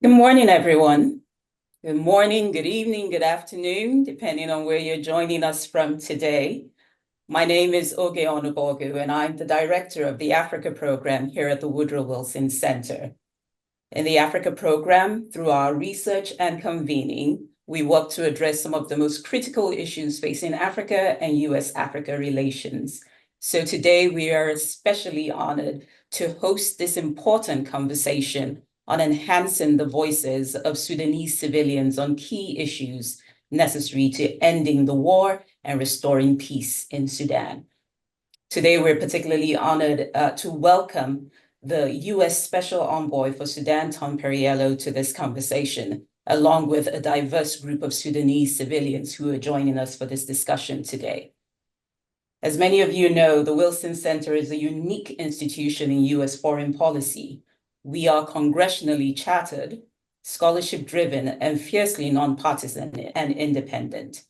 Good morning, everyone. Good morning, good evening, good afternoon, depending on where you're joining us from today. My name is Oge Onubogu, and I'm the director of the Africa program here at the Woodrow Wilson Center. In the Africa program, through our research and convening, we work to address some of the most critical issues facing Africa and US-Africa relations. So today we are especially honored to host this important conversation on enhancing the voices of Sudanese civilians on key issues necessary to ending the war and restoring peace in Sudan. Today, we're particularly honored to welcome the U.S. Special Envoy for Sudan, Tom Perriello, to this conversation, along with a diverse group of Sudanese civilians who are joining us for this discussion today. As many of you know, the Wilson Center is a unique institution in U.S. foreign policy. We are congressionally chartered, scholarship-driven, and fiercely nonpartisan and independent.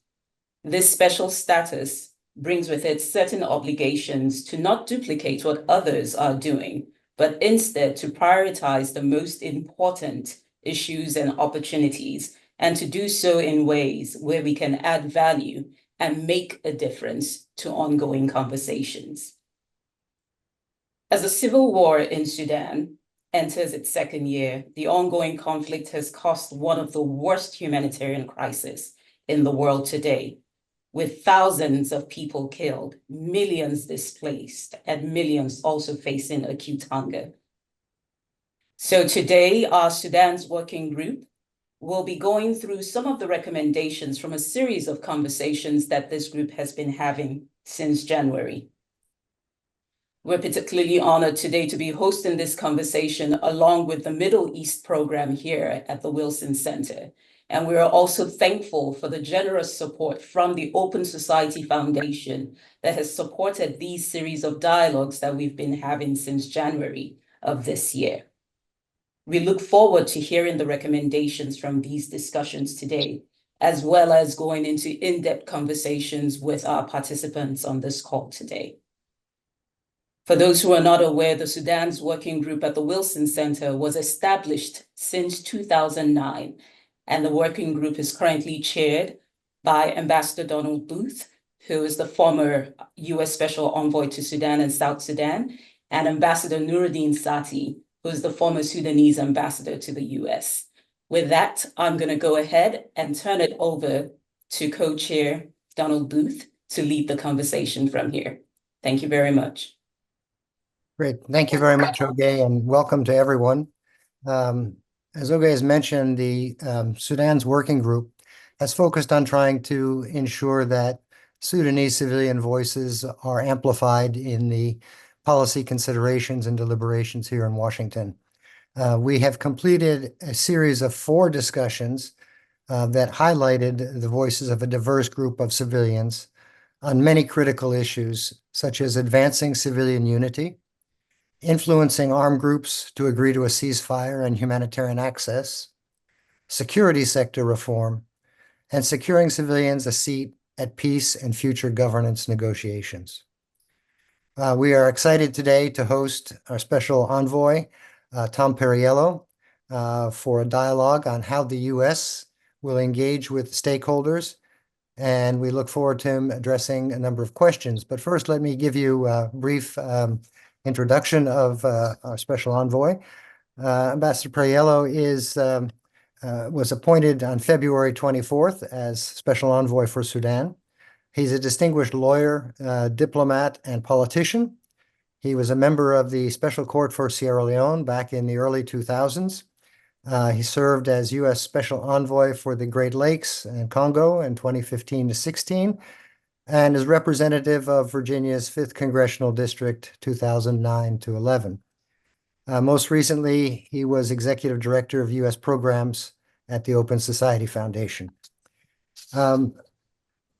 This special status brings with it certain obligations to not duplicate what others are doing, but instead to prioritize the most important issues and opportunities, and to do so in ways where we can add value and make a difference to ongoing conversations. As the civil war in Sudan enters its second year, the ongoing conflict has caused one of the worst humanitarian crises in the world today, with thousands of people killed, millions displaced, and millions also facing acute hunger. So today, our Sudan's working group will be going through some of the recommendations from a series of conversations that this group has been having since January. We're particularly honored today to be hosting this conversation along with the Middle East program here at the Wilson Center. And we are also thankful for the generous support from the Open Society Foundation that has supported these series of dialogues that we've been having since January of this year. We look forward to hearing the recommendations from these discussions today, as well as going into in-depth conversations with our participants on this call today. For those who are not aware, the Sudan's working group at the Wilson Center was established since 2009, and the working group is currently chaired by Ambassador Donald Booth, who is the former U.S. Special Envoy to Sudan and South Sudan, and Ambassador Nuruddin Sati, who is the former Sudanese ambassador to the U.S. With that, I'm going to go ahead and turn it over to co-chair Donald Booth to lead the conversation from here. Thank you very much. Great. Thank you very much, Oge, and welcome to everyone. As Oge has mentioned, the Sudan's working group has focused on trying to ensure that Sudanese civilian voices are amplified in the policy considerations and deliberations here in Washington. We have completed a series of 4 discussions that highlighted the voices of a diverse group of civilians on many critical issues, such as advancing civilian unity, influencing armed groups to agree to a ceasefire and humanitarian access, security sector reform, and securing civilians a seat at peace and future governance negotiations. We are excited today to host our special envoy, Tom Perriello, for a dialogue on how the U.S. will engage with stakeholders, and we look forward to him addressing a number of questions. But first, let me give you a brief introduction of our special envoy. Ambassador Perriello was appointed on February 24th as special envoy for Sudan. He's a distinguished lawyer, diplomat, and politician. He was a member of the Special Court for Sierra Leone back in the early 2000s. He served as U.S. Special Envoy for the Great Lakes and Congo in 2015 to 16, and is representative of Virginia's 5th Congressional District, 2009 to 11. Most recently, he was Executive Director of U.S. Programs at the Open Society Foundation.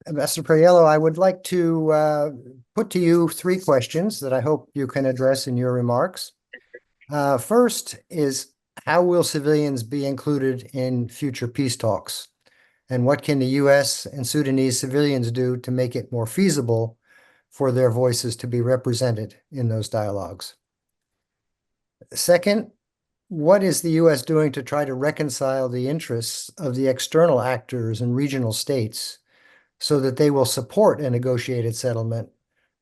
Ambassador Perriello, I would like to put to you 3 questions that I hope you can address in your remarks. First is, how will civilians be included in future peace talks? And what can the U.S. and Sudanese civilians do to make it more feasible for their voices to be represented in those dialogues? Second, what is the U.S. doing to try to reconcile the interests of the external actors and regional states so that they will support a negotiated settlement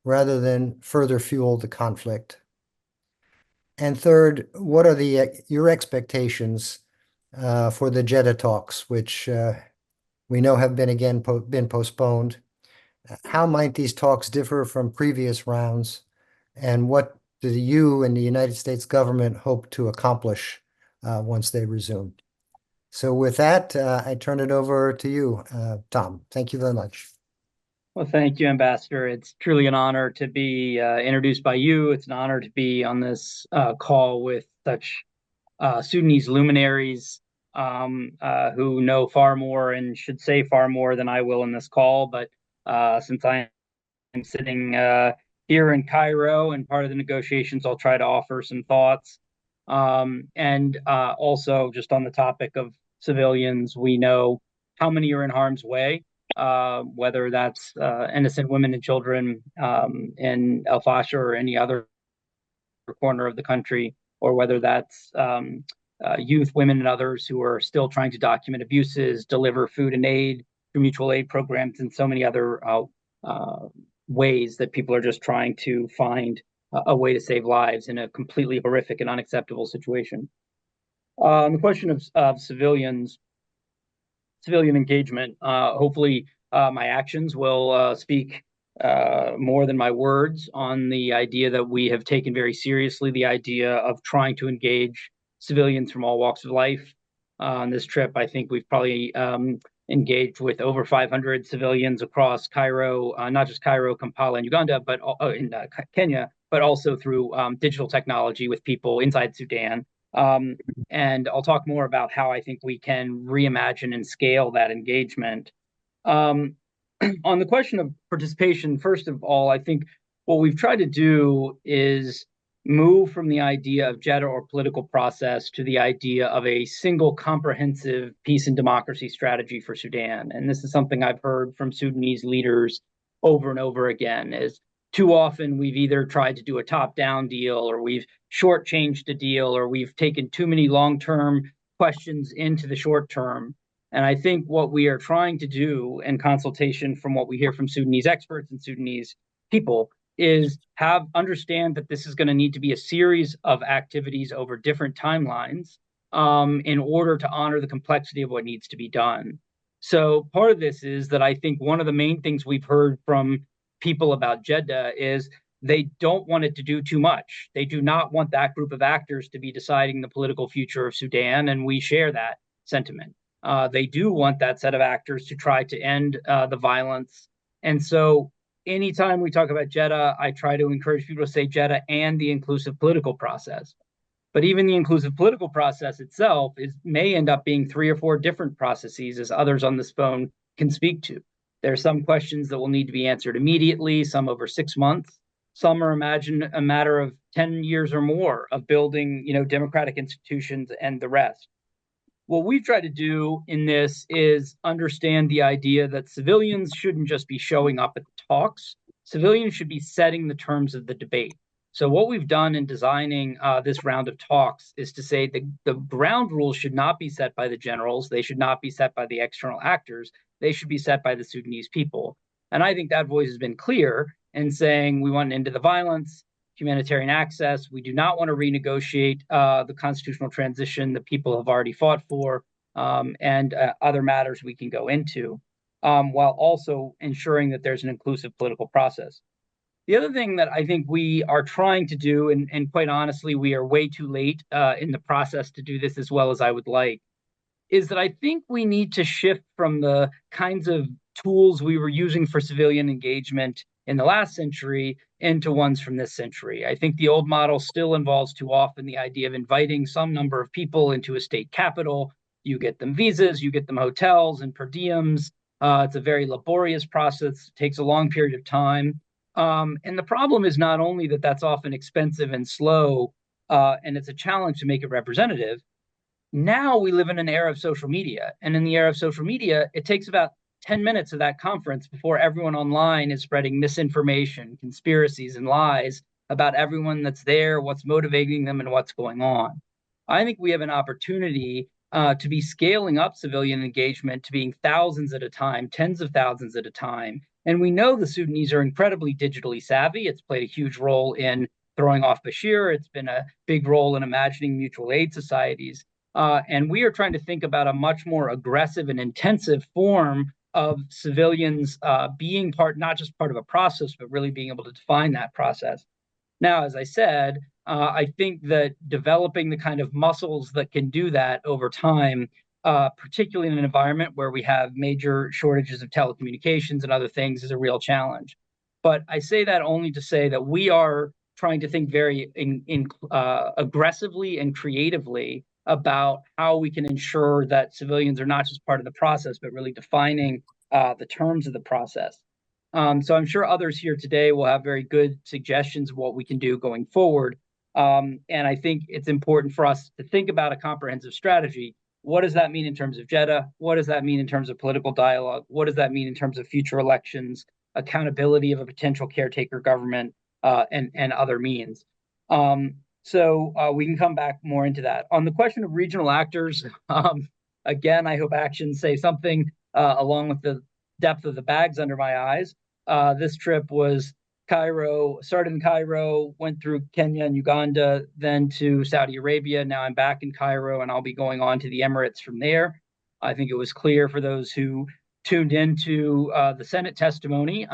rather than further fuel the conflict? And third, what are your expectations for the Jeddah talks, which we know have been postponed? How might these talks differ from previous rounds, and what do you and the United States government hope to accomplish once they resume? So with that, I turn it over to you, Tom. Thank you very much. Well, thank you, Ambassador. It's truly an honor to be introduced by you. It's an honor to be on this call with such Sudanese luminaries who know far more and should say far more than I will in this call. But since I am sitting here in Cairo and part of the negotiations, I'll try to offer some thoughts. And also, just on the topic of civilians, we know how many are in harm's way, whether that's innocent women and children in El Fasher or any other corner of the country, or whether that's youth, women, and others who are still trying to document abuses, deliver food and aid through mutual aid programs, and so many other ways that people are just trying to find a way to save lives in a completely horrific and unacceptable situation. The question of civilian engagement, hopefully my actions will speak more than my words on the idea that we have taken very seriously the idea of trying to engage civilians from all walks of life. On this trip, I think we've probably engaged with over 500 civilians across Cairo, not just Cairo, Kampala, and Uganda, but in Kenya, but also through digital technology with people inside Sudan. And I'll talk more about how I think we can reimagine and scale that engagement. On the question of participation, first of all, I think what we've tried to do is move from the idea of Jeddah or political process to the idea of a single comprehensive peace and democracy strategy for Sudan. And this is something I've heard from Sudanese leaders over and over again, is too often we've either tried to do a top-down deal, or we've shortchanged a deal, or we've taken too many long-term questions into the short term. And I think what we are trying to do in consultation from what we hear from Sudanese experts and Sudanese people is understand that this is going to need to be a series of activities over different timelines in order to honor the complexity of what needs to be done. So part of this is that I think one of the main things we've heard from people about Jeddah is they don't want it to do too much. They do not want that group of actors to be deciding the political future of Sudan, and we share that sentiment. They do want that set of actors to try to end the violence. And so anytime we talk about Jeddah, I try to encourage people to say Jeddah and the inclusive political process. But even the inclusive political process itself may end up being 3 or 4 different processes, as others on this phone can speak to. There are some questions that will need to be answered immediately, some over 6 months. Some are a matter of 10 years or more of building, democratic institutions and the rest. What we've tried to do in this is understand the idea that civilians shouldn't just be showing up at the talks. Civilians should be setting the terms of the debate. So what we've done in designing this round of talks is to say the ground rules should not be set by the generals. They should not be set by the external actors. They should be set by the Sudanese people. And I think that voice has been clear in saying we want an end to the violence, humanitarian access. We do not want to renegotiate the constitutional transition that people have already fought for, and other matters we can go into, while also ensuring that there's an inclusive political process. The other thing that I think we are trying to do, and quite honestly, we are way too late in the process to do this as well as I would like, is that I think we need to shift from the kinds of tools we were using for civilian engagement in the last century into ones from this century. I think the old model still involves too often the idea of inviting some number of people into a state capital. You get them visas, you get them hotels and per diems. It's a very laborious process. It takes a long period of time. And the problem is not only that that's often expensive and slow, and it's a challenge to make it representative. Now we live in an era of social media. And in the era of social media, it takes about 10 minutes of that conference before everyone online is spreading misinformation, conspiracies, and lies about everyone that's there, what's motivating them, and what's going on. I think we have an opportunity to be scaling up civilian engagement to being thousands at a time, tens of thousands at a time. And we know the Sudanese are incredibly digitally savvy. It's played a huge role in throwing off Bashir. It's been a big role in imagining mutual aid societies. And we are trying to think about a much more aggressive and intensive form of civilians being not just part of a process, but really being able to define that process. Now, as I said, I think that developing the kind of muscles that can do that over time, particularly in an environment where we have major shortages of telecommunications and other things, is a real challenge. But I say that only to say that we are trying to think very aggressively and creatively about how we can ensure that civilians are not just part of the process, but really defining the terms of the process. So I'm sure others here today will have very good suggestions of what we can do going forward. And I think it's important for us to think about a comprehensive strategy. What does that mean in terms of Jeddah? What does that mean in terms of political dialogue? What does that mean in terms of future elections, accountability of a potential caretaker government, and other means? So we can come back more into that. On the question of regional actors, again, I hope actions say something along with the depth of the bags under my eyes. This trip was Cairo, started in Cairo, went through Kenya and Uganda, then to Saudi Arabia. Now I'm back in Cairo and I'll be going on to the Emirates from there. I think it was clear for those who tuned into the Senate testimony,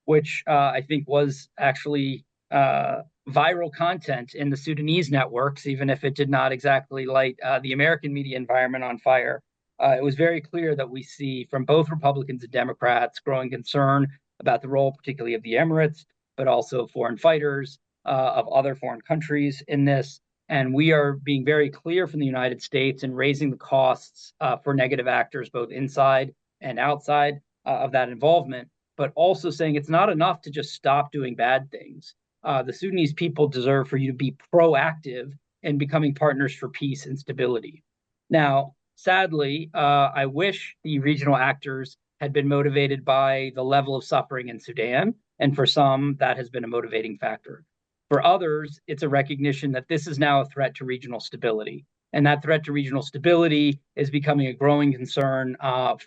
which I think was actually viral content in the Sudanese networks, even if it did not exactly light the American media environment on fire. It was very clear that we see from both Republicans and Democrats growing concern about the role, particularly of the Emirates, but also foreign fighters of other foreign countries in this. And we are being very clear from the United States in raising the costs for negative actors, both inside and outside of that involvement, but also saying it's not enough to just stop doing bad things. The Sudanese people deserve for you to be proactive in becoming partners for peace and stability. Now, sadly, I wish the regional actors had been motivated by the level of suffering in Sudan. And for some, that has been a motivating factor. For others, it's a recognition that this is now a threat to regional stability. And that threat to regional stability is becoming a growing concern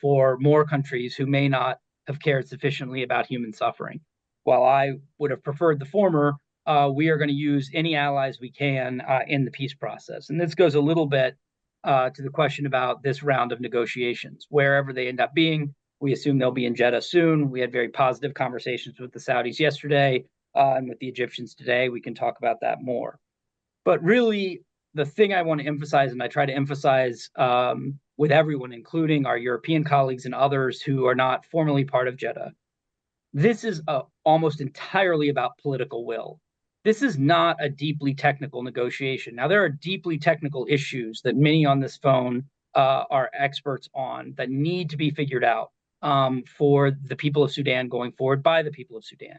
for more countries who may not have cared sufficiently about human suffering. While I would have preferred the former, we are going to use any allies we can in the peace process. And this goes a little bit to the question about this round of negotiations. Wherever they end up being, we assume they'll be in Jeddah soon. We had very positive conversations with the Saudis yesterday and with the Egyptians today. We can talk about that more. But really, the thing I want to emphasize, and I try to emphasize with everyone, including our European colleagues and others who are not formally part of Jeddah, this is almost entirely about political will. This is not a deeply technical negotiation. Now, there are deeply technical issues that many on this phone are experts on that need to be figured out for the people of Sudan going forward by the people of Sudan.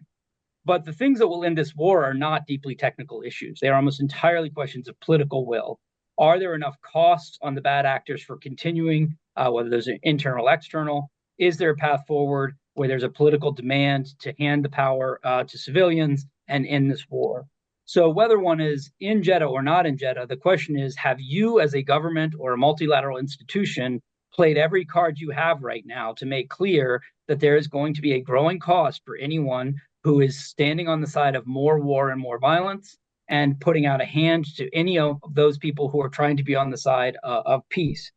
But the things that will end this war are not deeply technical issues. They are almost entirely questions of political will. Are there enough costs on the bad actors for continuing, whether those are internal or external? Is there a path forward where there's a political demand to hand the power to civilians and end this war? So whether one is in Jeddah or not in Jeddah, the question is, have you as a government or a multilateral institution played every card you have right now to make clear that there is going to be a growing cost for anyone who is standing on the side of more war and more violence and putting out a hand to any of those people who are trying to be on the side of peace?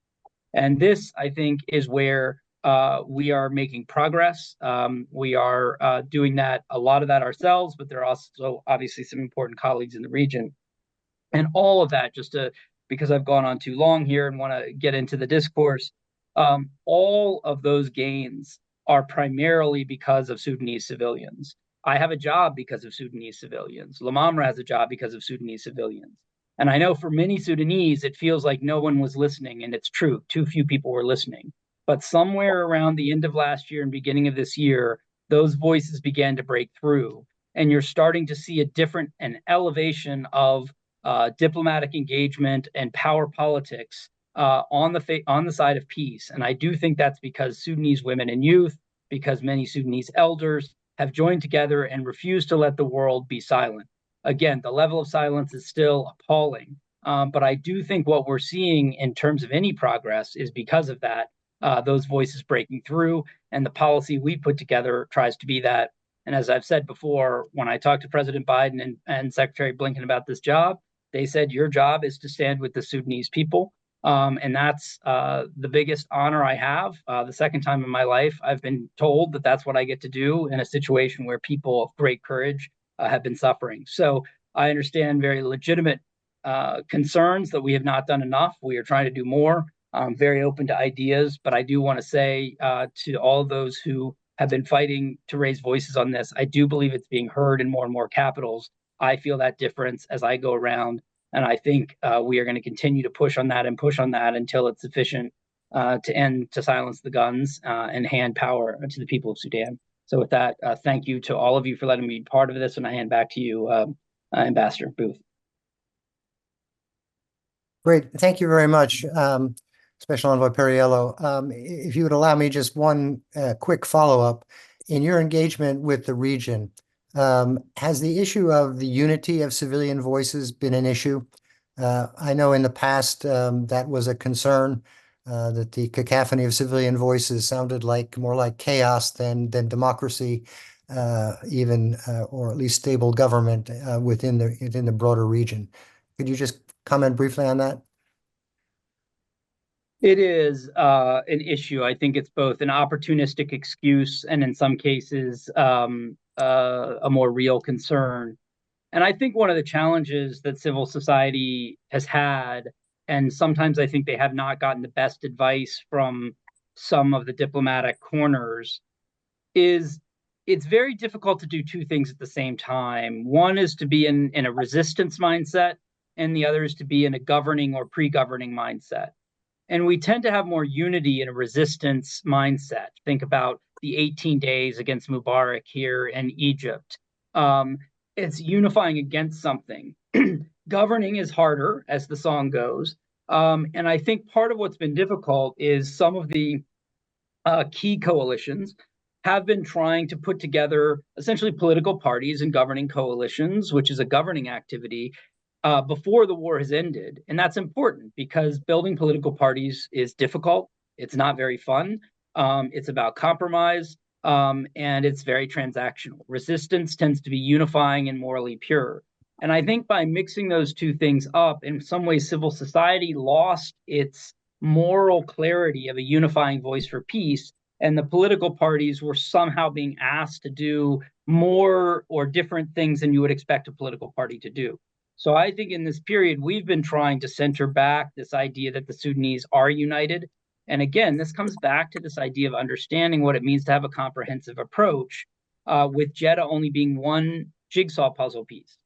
And this, I think, is where we are making progress. We are doing that, a lot of that ourselves, but there are also obviously some important colleagues in the region. And all of that, because I've gone on too long here and want to get into the discourse, all of those gains are primarily because of Sudanese civilians. I have a job because of Sudanese civilians. Lamamra has a job because of Sudanese civilians. And I know for many Sudanese, it feels like no one was listening, and it's true. Too few people were listening. But somewhere around the end of last year and beginning of this year, those voices began to break through. And you're starting to see an elevation of diplomatic engagement and power politics on the side of peace. And I do think that's because Sudanese women and youth, because many Sudanese elders have joined together and refused to let the world be silent. Again, the level of silence is still appalling, But I do think what we're seeing in terms of any progress is because of that, those voices breaking through, and the policy we put together tries to be that. And as I've said before, when I talked to President Biden and Secretary Blinken about this job, they said your job is to stand with the Sudanese people. And that's the biggest honor I have. The second time in my life, I've been told that that's what I get to do in a situation where people of great courage have been suffering. So I understand very legitimate concerns that we have not done enough. We are trying to do more. I'm very open to ideas, but I do want to say to all those who have been fighting to raise voices on this, I do believe it's being heard in more and more capitals. I feel that difference as I go around. And I think we are going to continue to push on that until it's sufficient to silence the guns and hand power to the people of Sudan. So with that, thank you to all of you for letting me be part of this. And I hand back to you, Ambassador Booth. Great. Thank you very much, Special Envoy Perriello. If you would allow me just one quick follow-up. In your engagement with the region, has the issue of the unity of civilian voices been an issue? I know in the past that was a concern, that the cacophony of civilian voices sounded more like chaos than democracy, even or at least stable government within the broader region. Could you just comment briefly on that? It is an issue. I think it's both an opportunistic excuse and in some cases a more real concern. And I think one of the challenges that civil society has had, and sometimes I think they have not gotten the best advice from some of the diplomatic corners, is it's very difficult to do two things at the same time. One is to be in a resistance mindset, and the other is to be in a governing or pre-governing mindset. And we tend to have more unity in a resistance mindset. Think about the 18 days against Mubarak here in Egypt. It's unifying against something. Governing is harder, as the song goes. And I think part of what's been difficult is some of the key coalitions have been trying to put together essentially political parties and governing coalitions, which is a governing activity, before the war has ended. And that's important because building political parties is difficult. It's not very fun. It's about compromise, and it's very transactional. Resistance tends to be unifying and morally pure. And I think by mixing those two things up, in some ways, civil society lost its moral clarity of a unifying voice for peace. And the political parties were somehow being asked to do more or different things than you would expect a political party to do. So I think in this period, we've been trying to center back this idea that the Sudanese are united. And again, this comes back to this idea of understanding what it means to have a comprehensive approach, with Jeddah only being one jigsaw puzzle piece.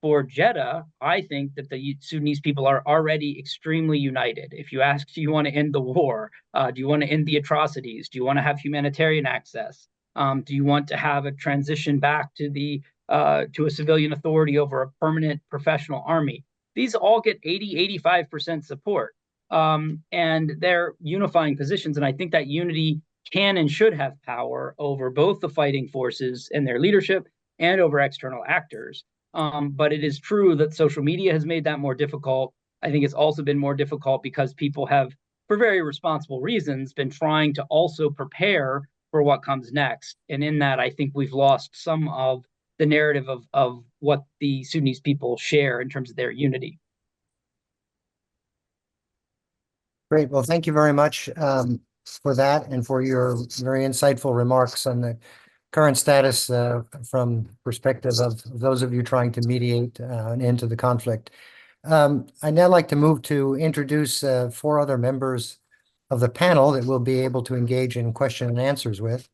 For Jeddah, I think that the Sudanese people are already extremely united. If you ask, do you want to end the war? Do you want to end the atrocities? Do you want to have humanitarian access? Do you want to have a transition back to a civilian authority over a permanent professional army? These all get 80–85% support. And they're unifying positions. And I think that unity can and should have power over both the fighting forces and their leadership and over external actors. But it is true that social media has made that more difficult. I think it's also been more difficult because people have, for very responsible reasons, been trying to also prepare for what comes next. And in that, I think we've lost some of the narrative of what the Sudanese people share in terms of their unity. Great. Well, thank you very much for that and for your very insightful remarks on the current status from perspective of those of you trying to mediate an end to the conflict. I'd now like to move to introduce 4 other members of the panel that we'll be able to engage in question and answers with.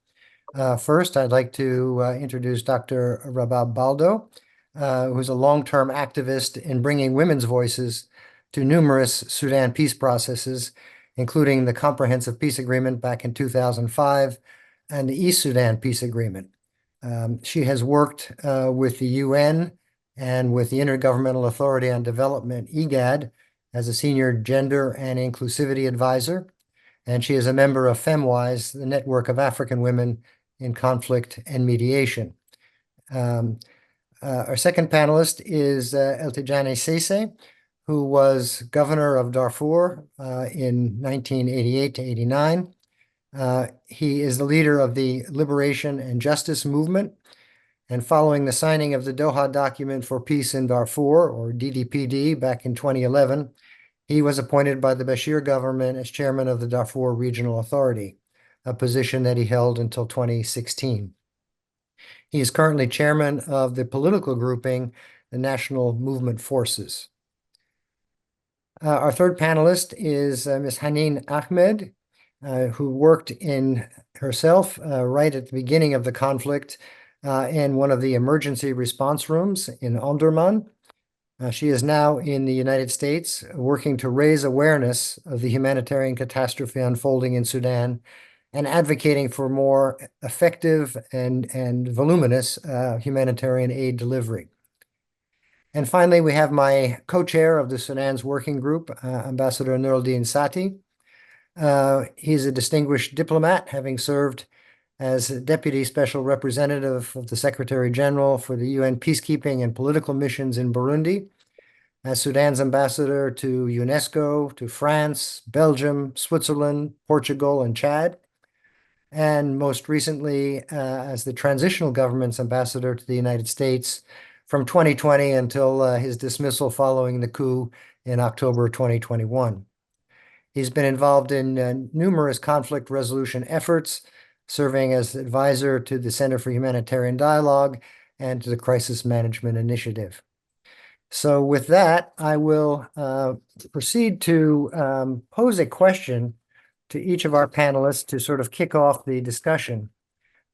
First, I'd like to introduce Dr. Rabab Baldo, who's a long-term activist in bringing women's voices to numerous Sudan peace processes, including the Comprehensive Peace Agreement back in 2005 and the East Sudan Peace Agreement. She has worked with the UN and with the Intergovernmental Authority on Development, IGAD, as a senior gender and inclusivity advisor, and she is a member of FemWise, the Network of African Women in Conflict and Mediation. Our second panelist is Eltijane Sese, who was governor of Darfur in 1988 to 89. He is the leader of the Liberation and Justice Movement. And following the signing of the Doha Document for Peace in Darfur, or DDPD, back in 2011, he was appointed by the Bashir government as chairman of the Darfur Regional Authority, a position that he held until 2016. He is currently chairman of the political grouping, the National Movement Forces. Our third panelist is Ms. Haneen Ahmed, who worked in herself right at the beginning of the conflict in one of the emergency response rooms in Omdurman. She is now in the United States working to raise awareness of the humanitarian catastrophe unfolding in Sudan and advocating for more effective and voluminous humanitarian aid delivery. And finally, we have my co-chair of the Sudan's working group, Ambassador Nuruddin Sati. He's a distinguished diplomat, having served as Deputy Special Representative of the Secretary General for the UN peacekeeping and political missions in Burundi, as Sudan's ambassador to UNESCO, to France, Belgium, Switzerland, Portugal, and Chad, and most recently as the transitional government's ambassador to the United States from 2020 until his dismissal following the coup in October 2021. He's been involved in numerous conflict resolution efforts, serving as advisor to the Center for Humanitarian Dialogue and to the Crisis Management Initiative. So with that, I will proceed to pose a question to each of our panelists to sort of kick off the discussion.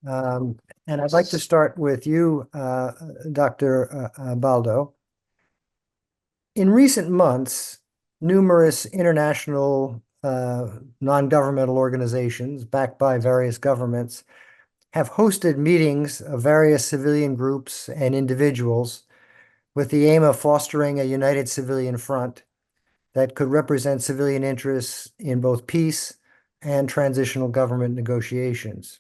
And I'd like to start with you, Dr. Baldo. In recent months, numerous international non-governmental organizations backed by various governments have hosted meetings of various civilian groups and individuals with the aim of fostering a united civilian front that could represent civilian interests in both peace and transitional government negotiations.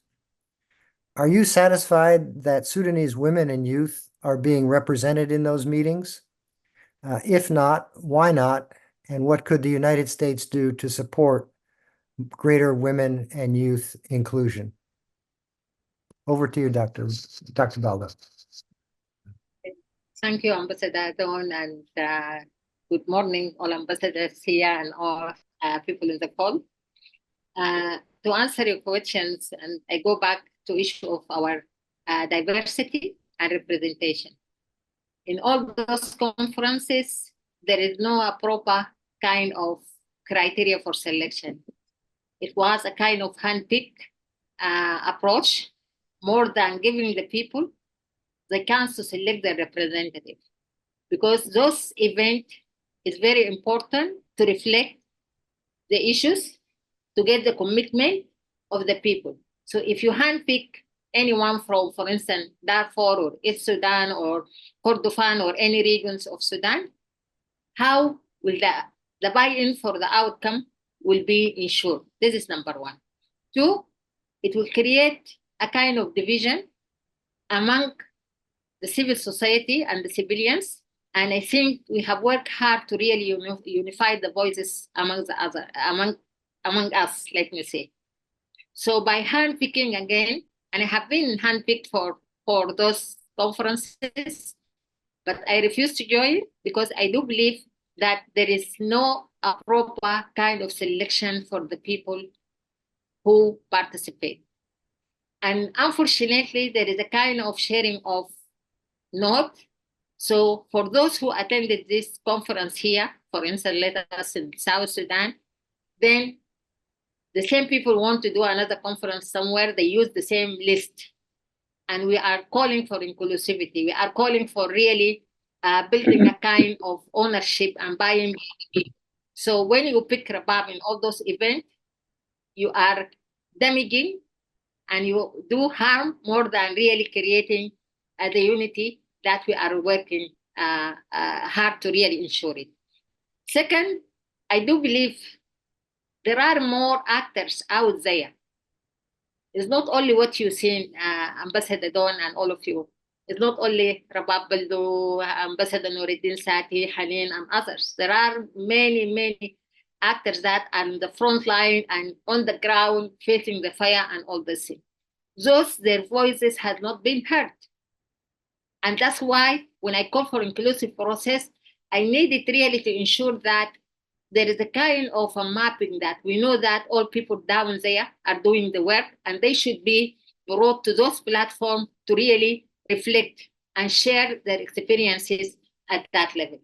Are you satisfied that Sudanese women and youth are being represented in those meetings? If not, why not? And what could the United States do to support greater women and youth inclusion? Over to you, Dr. Baldo. Thank you, Ambassador Don, and good morning, all ambassadors here and all people in the call. To answer your questions, and I go back to issue of our diversity and representation. In all those conferences, there is no proper kind of criteria for selection. It was a kind of handpick approach, more than giving the people the chance to select their representative. Because those events is very important to reflect the issues, to get the commitment of the people. So if you handpick anyone from, for instance, Darfur or East Sudan or Kordofan or any regions of Sudan, how will the buy-in for the outcome will be ensured? This is number one. Two, it will create a kind of division among the civil society and the civilians. And I think we have worked hard to really unify the voices among us, let me say. So by handpicking again, and I have been handpicked for those conferences, but I refuse to join because I do believe that there is no proper kind of selection for the people who participate. And unfortunately, there is a kind of sharing of note. So for those who attended this conference here, for instance, let us in South Sudan, then the same people want to do another conference somewhere, they use the same list. And we are calling for inclusivity. We are calling for really building a kind of ownership and buying. So when you pick Rabab in all those events, you are damaging and you do harm more than really creating the unity that we are working hard to really ensure it. Second, I do believe there are more actors out there. It's not only what you see, Ambassador Don and all of you. It's not only Rabab Baldo, Ambassador Nuruddin Sati, Hanin, and others. There are many, many actors that are in the front line and on the ground facing the fire and all the things. Those, their voices have not been heard. And that's why when I call for inclusive process, I needed really to ensure that there is a kind of a mapping that we know that all people down there are doing the work, and they should be brought to those platforms to really reflect and share their experiences at that level.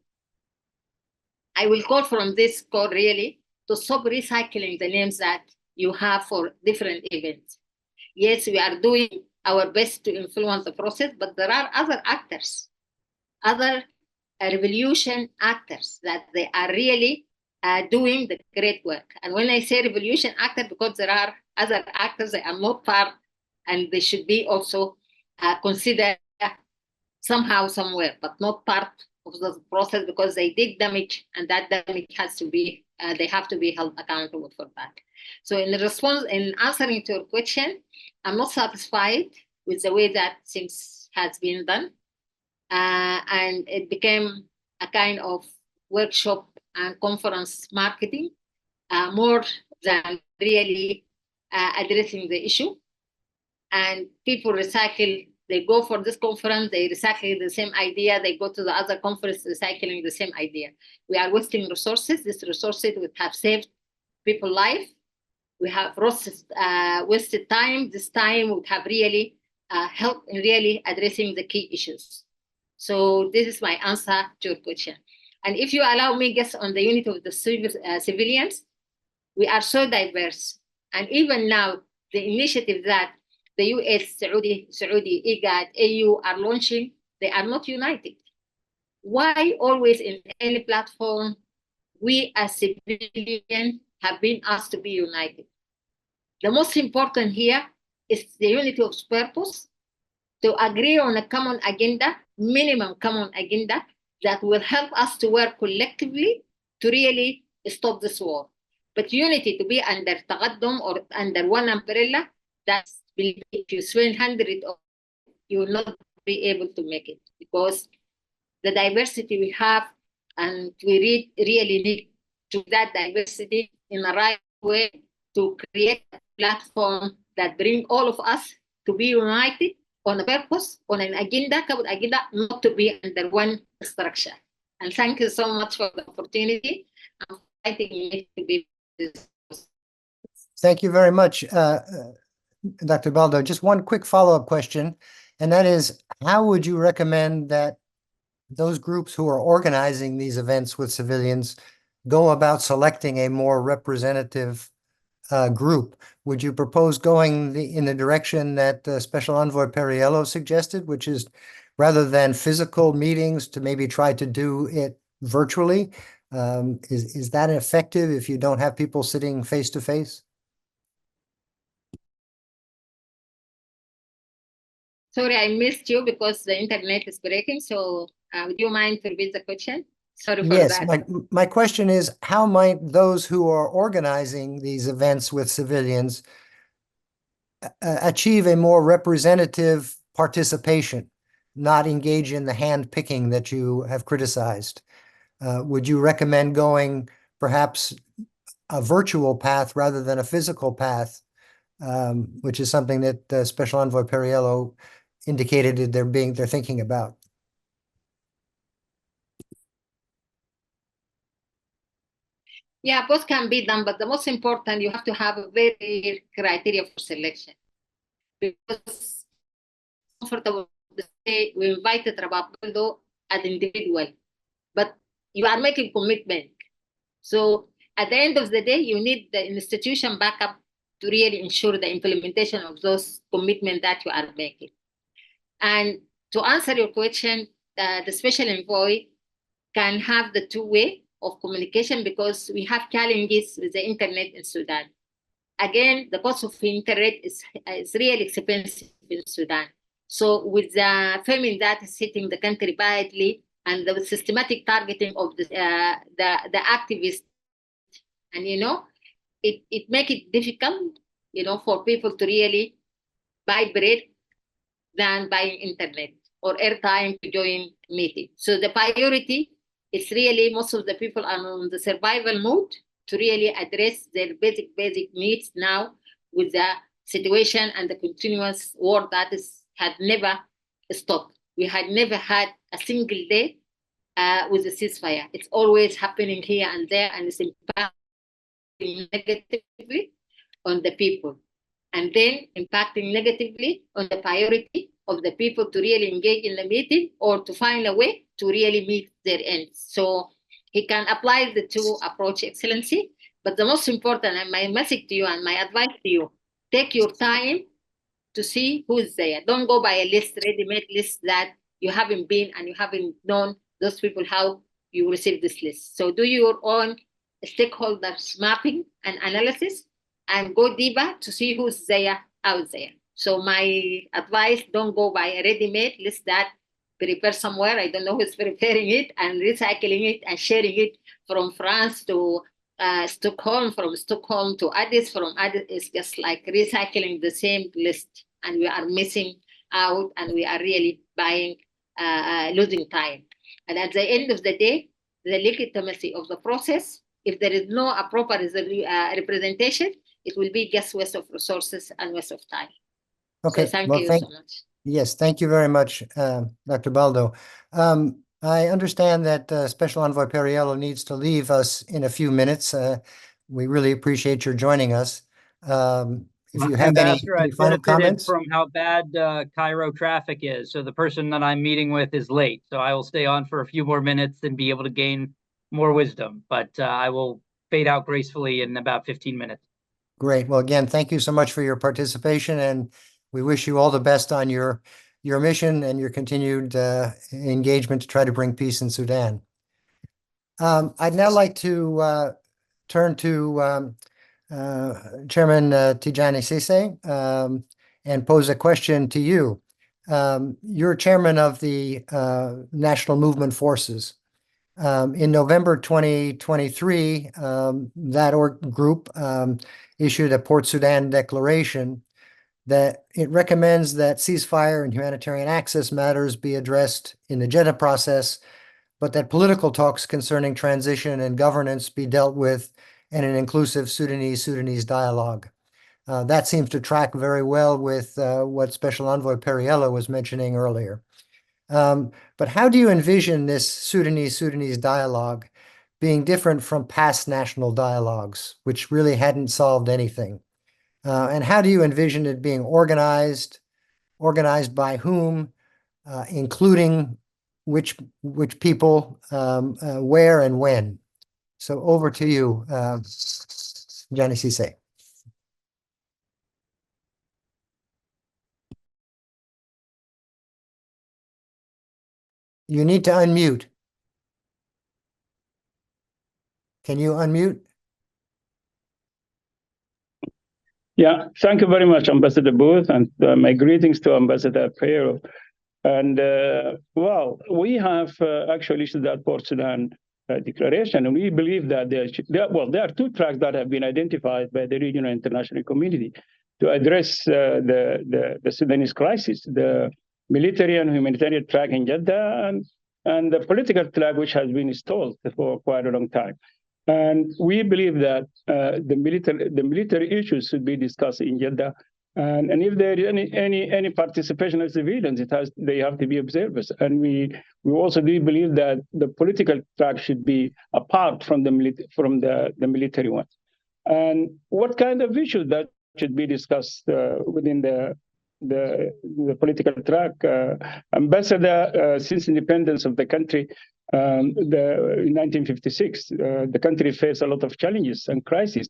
I will call from this call really to stop recycling the names that you have for different events. Yes, we are doing our best to influence the process, but there are other actors, other revolution actors that they are really doing the great work. And when I say revolution actor, because there are other actors that are not part, and they should be also considered somehow, somewhere, but not part of the process because they did damage, and that damage has to be, they have to be held accountable for that. So in response, in answering to your question, I'm not satisfied with the way that things has been done. And it became a kind of workshop and conference marketing more than really addressing the issue. And people recycle, they go for this conference, they recycle the same idea, they go to the other conference recycling the same idea. We are wasting resources. These resources would have saved people's life. We have wasted time. This time would have really helped in really addressing the key issues. So this is my answer to your question. And if you allow me, guess on the unit of the civilians, we are so diverse. And even now, the initiative that the US, Saudi, IGAD, AU are launching, they are not united. Why always in any platform, we as civilians have been asked to be united? The most important here is the unity of purpose, to agree on a common agenda, minimum common agenda, that will help us to work collectively to really stop this war. But unity to be under taqaddum or under one umbrella, that's, if you swing 100 of, you will not be able to make it, because the diversity we have, and we really need to that diversity in the right way to create a platform that bring all of us to be united on a purpose, on an agenda, not to be under one structure. And thank you so much for the opportunity. I'm fighting it to be this. Thank you very much, Dr. Baldo. Just one quick follow-up question, and that is, how would you recommend that those groups who are organizing these events with civilians go about selecting a more representative group? Would you propose going in the direction that Special Envoy Perriello suggested, which is rather than physical meetings to maybe try to do it virtually? Is that effective if you don't have people sitting face to face? Sorry, I missed you because the internet is breaking. So would you mind to repeat the question? Sorry for Yes, that. my question is, how might those who are organizing these events with civilians achieve a more representative participation, not engage in the hand picking that you have criticized? Would you recommend going perhaps a virtual path rather than a physical path, which is something that Special Envoy Perriello indicated that they're thinking about? Yeah, both can be done, but the most important, you have to have a very clear criteria for selection. Because comfortable to say we invited Rabab as individual, but you are making commitment. So at the end of the day, you need the institution backup to really ensure the implementation of those commitments that you are making. And to answer your question, the special envoy can have the two-way of communication because we have challenges with the internet in Sudan. Again, the cost of internet is really expensive in Sudan. So with the famine that is hitting the country badly and the systematic targeting of the activists, and it make it difficult, for people to really buy bread than buying internet. or airtime to join meeting. So the priority is really most of the people are on the survival mode to really address their basic needs now with the situation and the continuous war that had never stopped. We had never had a single day with a ceasefire. It's always happening here and there, and it's impacting negatively on the people, and then impacting negatively on the priority of the people to really engage in the meeting or to find a way to really meet their ends. So he can apply the two approach, Excellency. But the most important, and my message to you and my advice to you, take your time to see who's there. Don't go by a list, ready-made list that you haven't been and you haven't known those people how you receive this list. So do your own stakeholders mapping and analysis and go deeper to see who's there out there. So my advice, don't go by a ready-made list that prepare somewhere. I don't know who's preparing it and recycling it and sharing it from France to Stockholm, from Stockholm to Addis, from Addis. It's just like recycling the same list, and we are missing out, and we are really losing time. And at the end of the day, the legitimacy of the process, if there is no proper representation, it will be just waste of resources and waste of time. Okay, So thank well, you so much. Yes, thank you very much, Dr. Baldo. I understand that Special Envoy Perriello needs to leave us in a few minutes. We really appreciate your joining us. If you have Ambassador, any I final benefited comments? from how bad Cairo traffic is. So the person that I'm meeting with is late. So I will stay on for a few more minutes and be able to gain more wisdom. But I will fade out gracefully in about 15 minutes. Great. Well, again, thank you so much for your participation, and we wish you all the best on your mission and your continued engagement to try to bring peace in Sudan. I'd now like to turn to Chairman Tijani Sise and pose a question to you. You're chairman of the National Movement Forces. In November 2023, that group issued a Port Sudan declaration that it recommends that ceasefire and humanitarian access matters be addressed in the Jeddah process, but that political talks concerning transition and governance be dealt with in an inclusive Sudanese dialogue. That seems to track very well with what Special Envoy Perriello was mentioning earlier. But how do you envision this Sudanese dialogue being different from past national dialogues, which really hadn't solved anything? And how do you envision it being organized by whom, including which people, where and when? So over to you, Johnny Cisse. You need to unmute. Can you unmute? Yeah, thank you very much, Ambassador Booth, and my greetings to Ambassador Perriello. And well, we have actually issued that Port Sudan declaration, and we believe that there are two tracks that have been identified by the regional and international community to address the Sudanese crisis: the military and humanitarian track in Jeddah, and the political track, which has been stalled for quite a long time. And we believe that the military issues should be discussed in Jeddah. And if there is any participation of civilians, they have to be observers. And we also do believe that the political track should be apart from the military one. And what kind of issues that should be discussed within the political track? Ambassador, since independence of the country, in 1956, the country faced a lot of challenges and crises,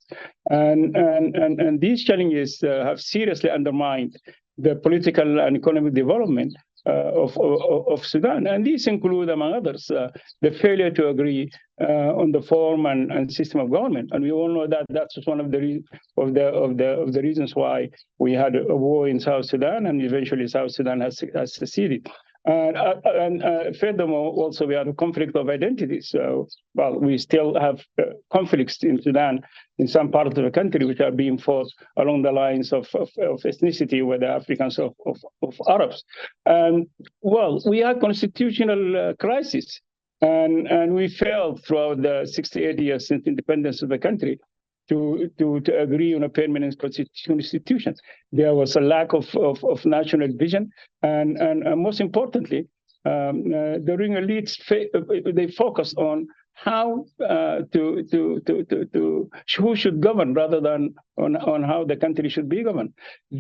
and these challenges have seriously undermined the political and economic development of Sudan, and these include, among others, the failure to agree on the form and system of government. And we all know that that's one of the reasons why we had a war in South Sudan, and eventually South Sudan has seceded. And furthermore, also we have a conflict of identity. So, well, we still have conflicts in Sudan, in some parts of the country, which are being fought along the lines of ethnicity, whether Africans or of Arabs. And, well, we had constitutional crisis. And we failed throughout the 68 years since independence of the country to agree on a permanent constitution. There was a lack of national vision, and most importantly, the ruling elites they focus on how who should govern rather than on how the country should be governed.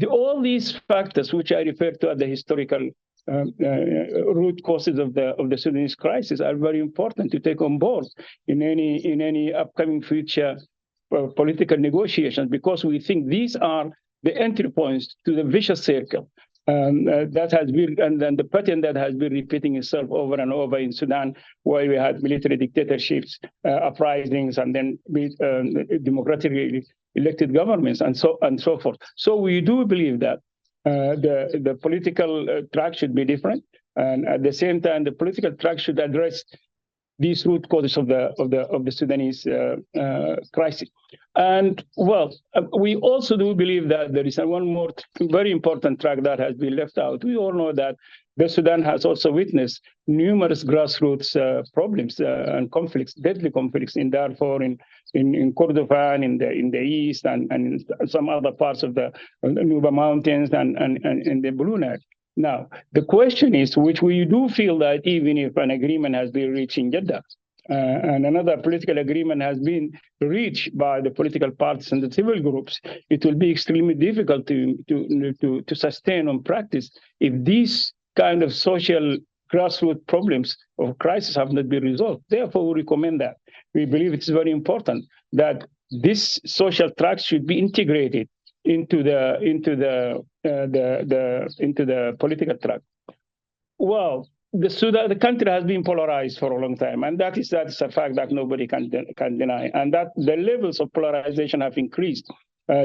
All these factors, which I refer to as the historical root causes of the Sudanese crisis, are very important to take on board in any upcoming future political negotiations, because we think these are the entry points to the vicious circle that has been, and then the pattern that has been repeating itself over and over in Sudan, where we had military dictatorships, uprisings, and then democratically elected governments, and so forth. So we do believe that the political track should be different, and at the same time, the political track should address these root causes of the Sudanese crisis. And, well, we also do believe that there is one more very important track that has been left out. We all know that the Sudan has also witnessed numerous grassroots problems and conflicts, deadly conflicts in Darfur, in Kordofan, in the east, and in some other parts of the Nuba Mountains and in the Blue Nile. Now, the question is, which we do feel that even if an agreement has been reached in Jeddah, and another political agreement has been reached by the political parties and the civil groups, it will be extremely difficult to sustain on practice if these kind of social grassroots problems of crisis have not been resolved. Therefore, we recommend that. We believe it's very important that this social track should be integrated into the political track. Well, the country has been polarized for a long time, and that's a fact that nobody can deny. And that the levels of polarization have increased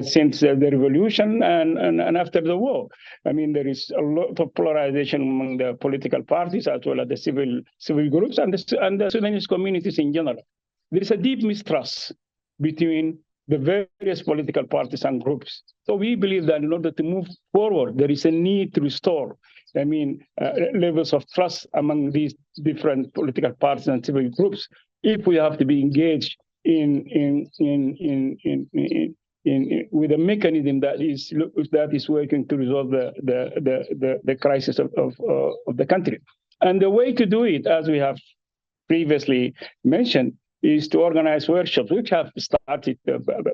since the revolution and after the war. I mean, there is a lot of polarization among the political parties as well as the civil groups and the Sudanese communities in general. There is a deep mistrust between the various political parties and groups. So we believe that in order to move forward, there is a need to restore, levels of trust among these different political parties and civil groups, if we have to be engaged with a mechanism that is working to resolve the crisis of the country. And the way to do it, as we have previously mentioned, is to organize workshops, which have started,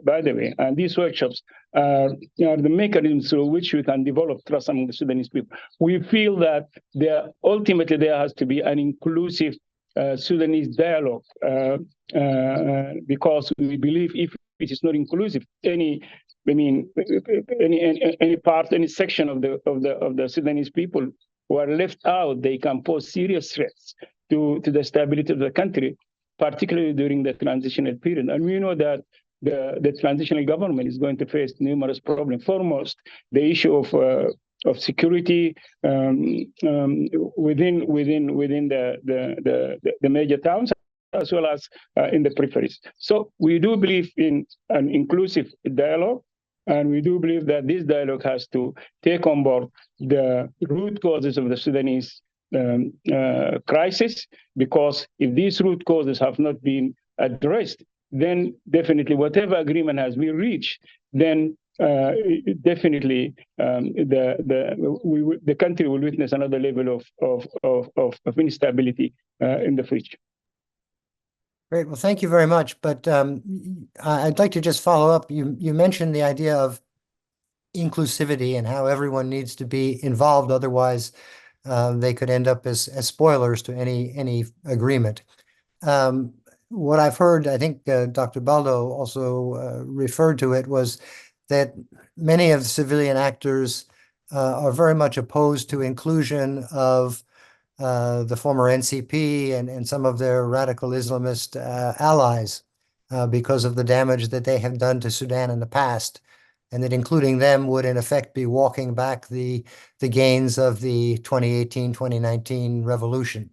by the way. And these workshops are the mechanisms through which we can develop trust among the Sudanese people. We feel that ultimately there has to be an inclusive Sudanese dialogue, because we believe if it is not inclusive, any part, any section of the Sudanese people who are left out, they can pose serious threats to the stability of the country, particularly during the transitional period. And we know that the transitional government is going to face numerous problems. Foremost, the issue of security within the major towns, as well as in the peripheries. So we do believe in an inclusive dialogue, and we do believe that this dialogue has to take on board the root causes of the Sudanese crisis, because if these root causes have not been addressed, then definitely whatever agreement has been reached, then definitely the country will witness another level of instability in the future. Great. Well, thank you very much. But I'd like to just follow up. You mentioned the idea of inclusivity and how everyone needs to be involved. Otherwise, they could end up as spoilers to any agreement. What I've heard, I think Dr. Baldo also referred to it, was that many of the civilian actors are very much opposed to inclusion of the former NCP and some of their radical Islamist allies because of the damage that they have done to Sudan in the past. and that including them would in effect be walking back the gains of the 2018-2019 revolution.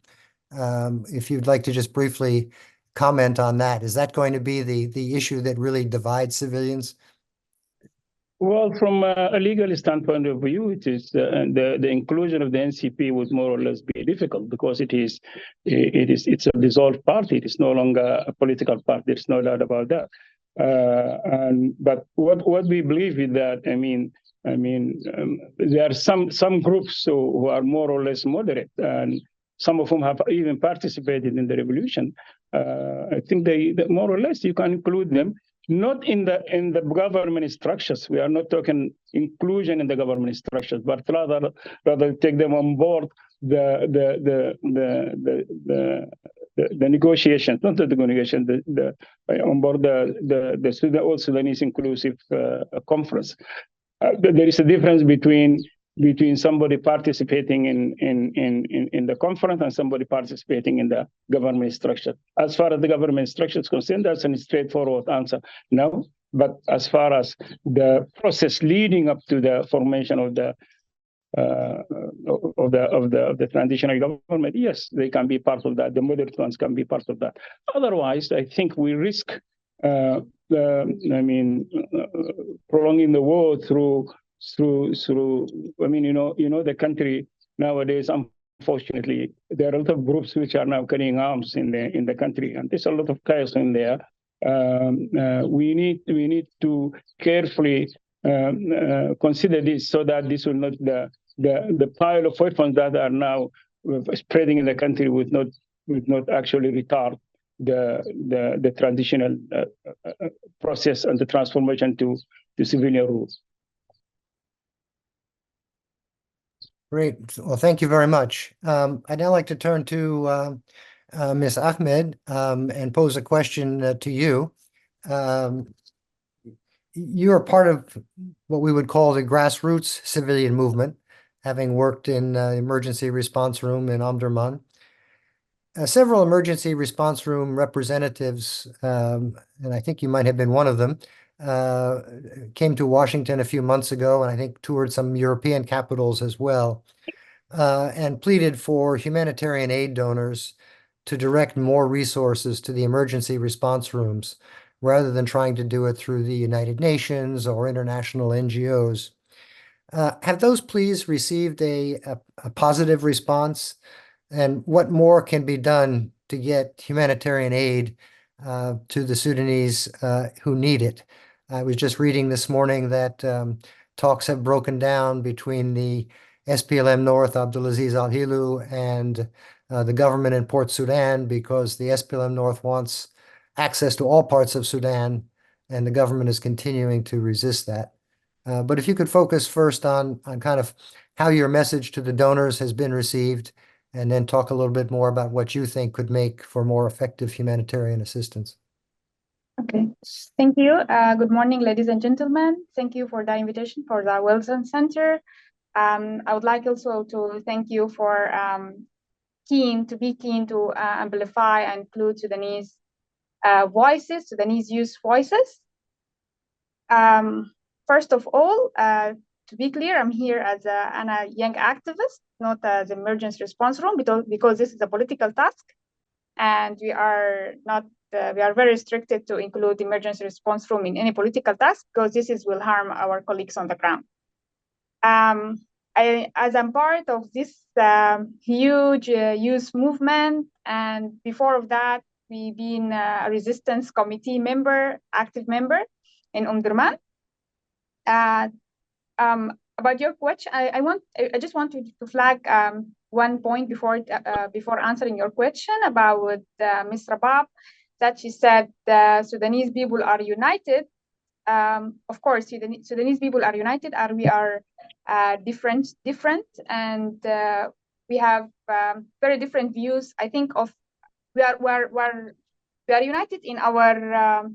If you'd like to just briefly comment on that, is that going to be the issue that really divides civilians? Well, from a legal standpoint of view, it is the inclusion of the NCP would more or less be difficult because it's a dissolved party. It is no longer a political party. There's no doubt about that. But what we believe is that there are some groups who are more or less moderate, and some of whom have even participated in the revolution. I think they more or less you can include them. Not in the government structures. We are not talking inclusion in the government structures, but rather take them on board the negotiations, not the negotiation, on board the All Sudanese Inclusive Conference. There is a difference between somebody participating in the conference and somebody participating in the government structure. As far as the government structure is concerned, that's a straightforward answer, no. But as far as the process leading up to the formation of the transitional government, yes, they can be part of that. The moderate ones can be part of that. Otherwise, I think we risk prolonging the war through the country nowadays, unfortunately, there are a lot of groups which are now carrying arms in the country, and there's a lot of chaos in there. We need to carefully consider this so that this will not the pile of weapons that are now spreading in the country would not actually retard the transitional process and the transformation to civilian rule. Great. Well, thank you very much. I'd now like to turn to Ms. Ahmed and pose a question to you. You are part of what we would call the grassroots civilian movement, having worked in the emergency response room in Omdurman. Several emergency response room representatives, and I think you might have been one of them, came to Washington a few months ago, and I think toured some European capitals as well, and pleaded for humanitarian aid donors to direct more resources to the emergency response rooms, rather than trying to do it through the United Nations or international NGOs. Have those pleas received a positive response? And what more can be done to get humanitarian aid to the Sudanese who need it? I was just reading this morning that talks have broken down between the SPLM North, Abdulaziz Al-Hilu, and the government in Port Sudan, because the SPLM North wants access to all parts of Sudan, and the government is continuing to resist that. But if you could focus first on kind of how your message to the donors has been received, and then talk a little bit more about what you think could make for more effective humanitarian assistance. Okay, thank you. Good morning, ladies and gentlemen. Thank you for the invitation for the Wilson Center. I would like also to thank you for being keen to amplify and include Sudanese voices, Sudanese youth voices. First of all, to be clear, I'm here as a young activist, not as emergency response room, because this is a political task, and we are very restricted to include emergency response room in any political task, because this will harm our colleagues on the ground. As I'm part of this huge youth movement, and before of that, we've been a resistance committee member, active member in Omdurman. About your question, I just want to flag one point before answering your question about Ms. Rabab, that she said the Sudanese people are united. Of course, Sudanese people are united, and we are different, and we have very different views. I think we are united in our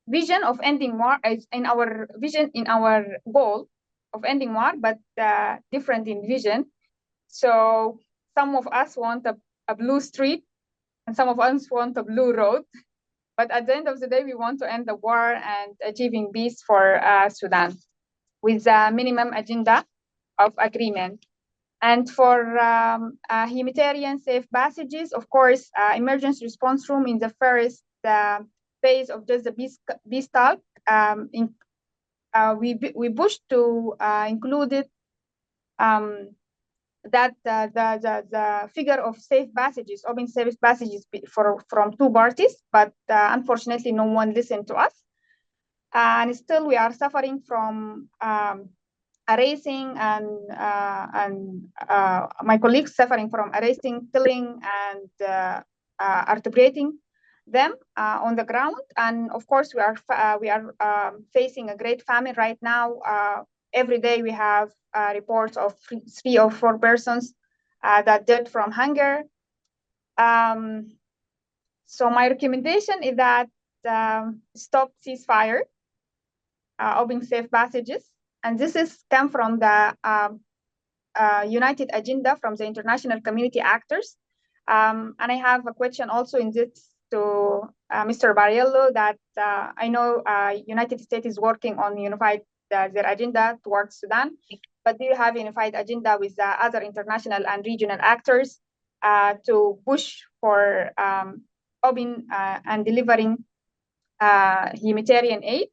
vision of ending war, in our goal of ending war, but different in vision. So some of us want a blue street, and some of us want a blue road. But at the end of the day, we want to end the war and achieving peace for Sudan with a minimum agenda of agreement. And for humanitarian safe passages, of course, emergency response room in the first phase of just the peace talk, we pushed to include it that the figure of safe passages, open safe passages from two parties, but unfortunately, no one listened to us. And still, we are suffering from arresting and my colleagues suffering from arresting, killing, and arbitrating them on the ground. And of course, we are facing a great famine right now. Every day we have reports of 3 or 4 persons that died from hunger. So my recommendation is that stop ceasefire, open safe passages, and this is come from the united agenda from the international community actors. And I have a question also in this to Mr. Barriello that I know United States is working on unified their agenda towards Sudan, but do you have a unified agenda with other international and regional actors to push for open and delivering humanitarian aid?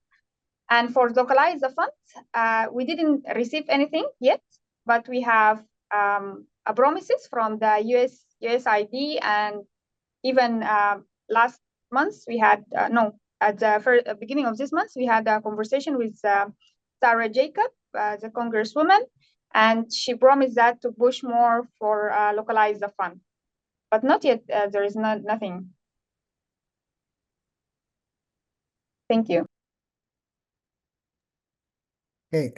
And for localize the funds, we didn't receive anything yet, but we have promises from the USAID, and even last month we had at the beginning of this month we had a conversation with Sarah Jacob, the congresswoman, and she promised that to push more for localize the fund, but not yet. There is nothing. Thank you. Okay.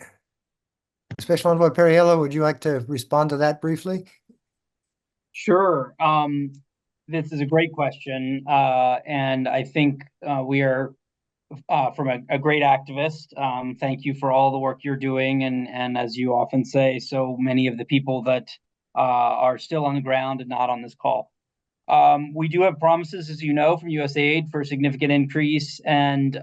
Special Envoy Perriello, would you like to respond to that briefly? Sure. This is a great question, and I think we are from a great activist. Thank you for all the work you're doing, and as you often say, so many of the people that are still on the ground and not on this call. We do have promises, as you know, from USAID for a significant increase, and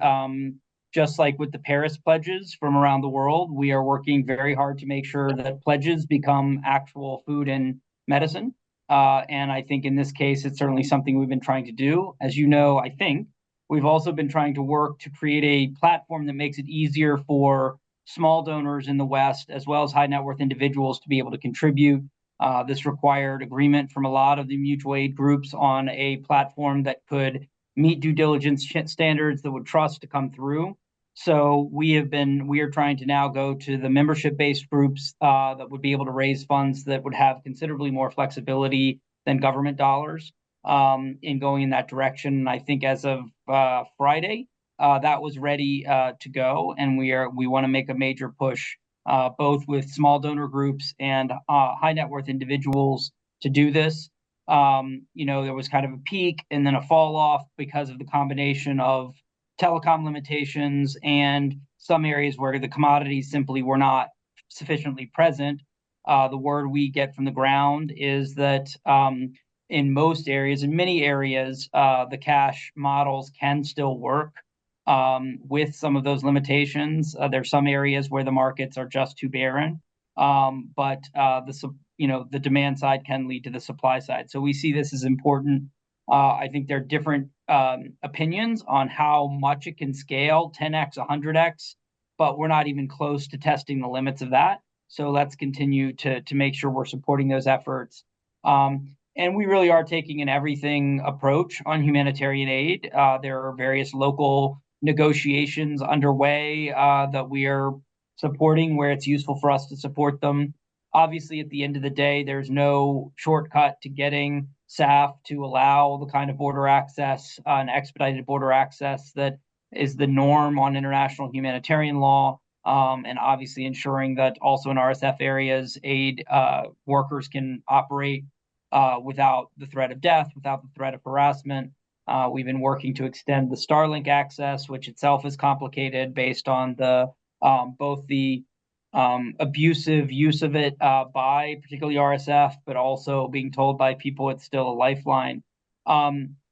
just like with the Paris pledges from around the world, we are working very hard to make sure that pledges become actual food and medicine. And I think in this case, it's certainly something we've been trying to do. As you know, I think we've also been trying to work to create a platform that makes it easier for small donors in the West, as well as high net worth individuals, to be able to contribute. This required agreement from a lot of the mutual aid groups on a platform that could meet due diligence standards that would trust to come through. So we are trying to now go to the membership-based groups that would be able to raise funds that would have considerably more flexibility than government dollars in going in that direction. And I think as of Friday, that was ready to go, and we want to make a major push both with small donor groups and high net worth individuals to do this. There was kind of a peak and then a fall off because of the combination of telecom limitations and some areas where the commodities simply were not sufficiently present. The word we get from the ground is that in most areas, in many areas, the cash models can still work with some of those limitations. There's some areas where the markets are just too barren, but the demand side can lead to the supply side. So we see this as important. I think there are different opinions on how much it can scale, 10x, 100x, but we're not even close to testing the limits of that. So let's continue to make sure we're supporting those efforts. And we really are taking an everything approach on humanitarian aid. There are various local negotiations underway that we are supporting where it's useful for us to support them. Obviously, at the end of the day, there's no shortcut to getting SAF to allow the kind of border access and expedited border access that is the norm on international humanitarian law. And obviously ensuring that also in RSF areas, aid workers can operate without the threat of death, without the threat of harassment. We've been working to extend the Starlink access, which itself is complicated based on the both the abusive use of it by particularly RSF, but also being told by people it's still a lifeline.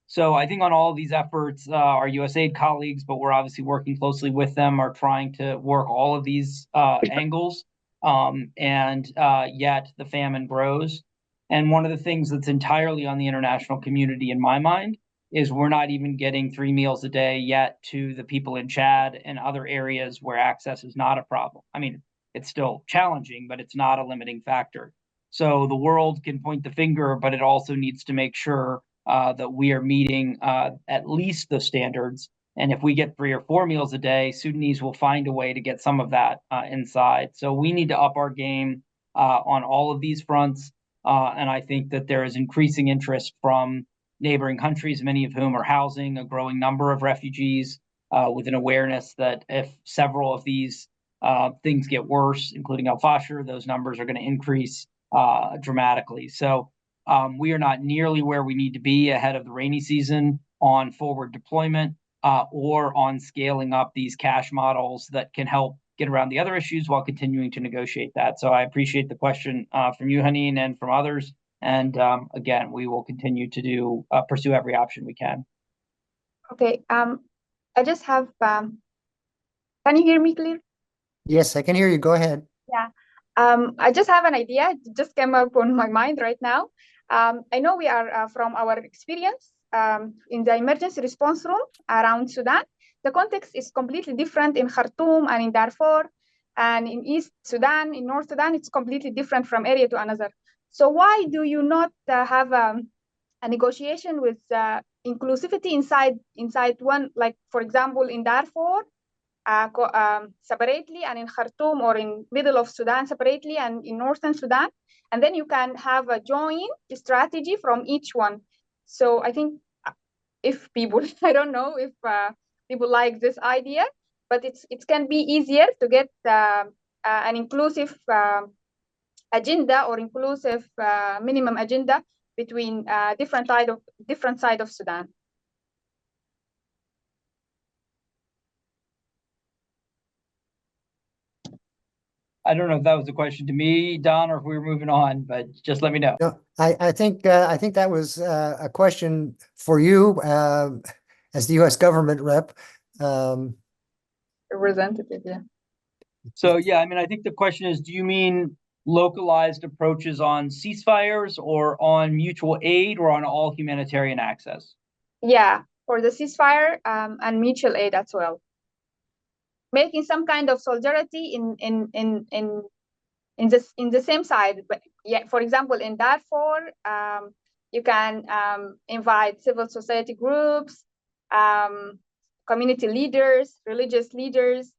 So I think on all of these efforts, our USAID colleagues, but we're obviously working closely with them, are trying to work all of these angles. And yet the famine grows. And one of the things that's entirely on the international community, in my mind, is we're not even getting 3 meals a day yet to the people in Chad and other areas where access is not a problem. I mean, it's still challenging, but it's not a limiting factor. So the world can point the finger, but it also needs to make sure that we are meeting at least the standards. And if we get 3 or 4 meals a day, Sudanese will find a way to get some of that inside. So we need to up our game on all of these fronts. And I think that there is increasing interest from neighboring countries, many of whom are housing a growing number of refugees, with an awareness that if several of these things get worse, including Al Fashir, those numbers are going to increase dramatically. So we are not nearly where we need to be ahead of the rainy season on forward deployment or on scaling up these cash models that can help get around the other issues while continuing to negotiate that. So I appreciate the question from you, Haneen, and from others. And again, we will continue to pursue every option we can. Okay. I just have. Can you hear me clear? Yes, I can hear you. Go ahead. Yeah. I just have an idea. It just came up on my mind right now. I know we are from our experience in the emergency response room around Sudan. The context is completely different in Khartoum and in Darfur, and in East Sudan, in North Sudan, it's completely different from area to another. So why do you not have a negotiation with inclusivity inside one, like for example in Darfur, separately, and in Khartoum or in middle of Sudan separately, and in northern Sudan, and then you can have a joint strategy from each one. So I think if people, I don't know if people like this idea, but it can be easier to get an inclusive agenda or inclusive minimum agenda between different side of Sudan. I don't know if that was a question to me, Don, or if we were moving on, but just let me know. No, I think that was a question for you as the U.S. government rep. Representative, yeah. So yeah, I mean, I think the question is, do you mean localized approaches on ceasefires or on mutual aid or on all humanitarian access? Yeah, for the ceasefire and mutual aid as well. Making some kind of solidarity in the same side. But yeah, for example, in Darfur, you can invite civil society groups, community leaders, religious leaders,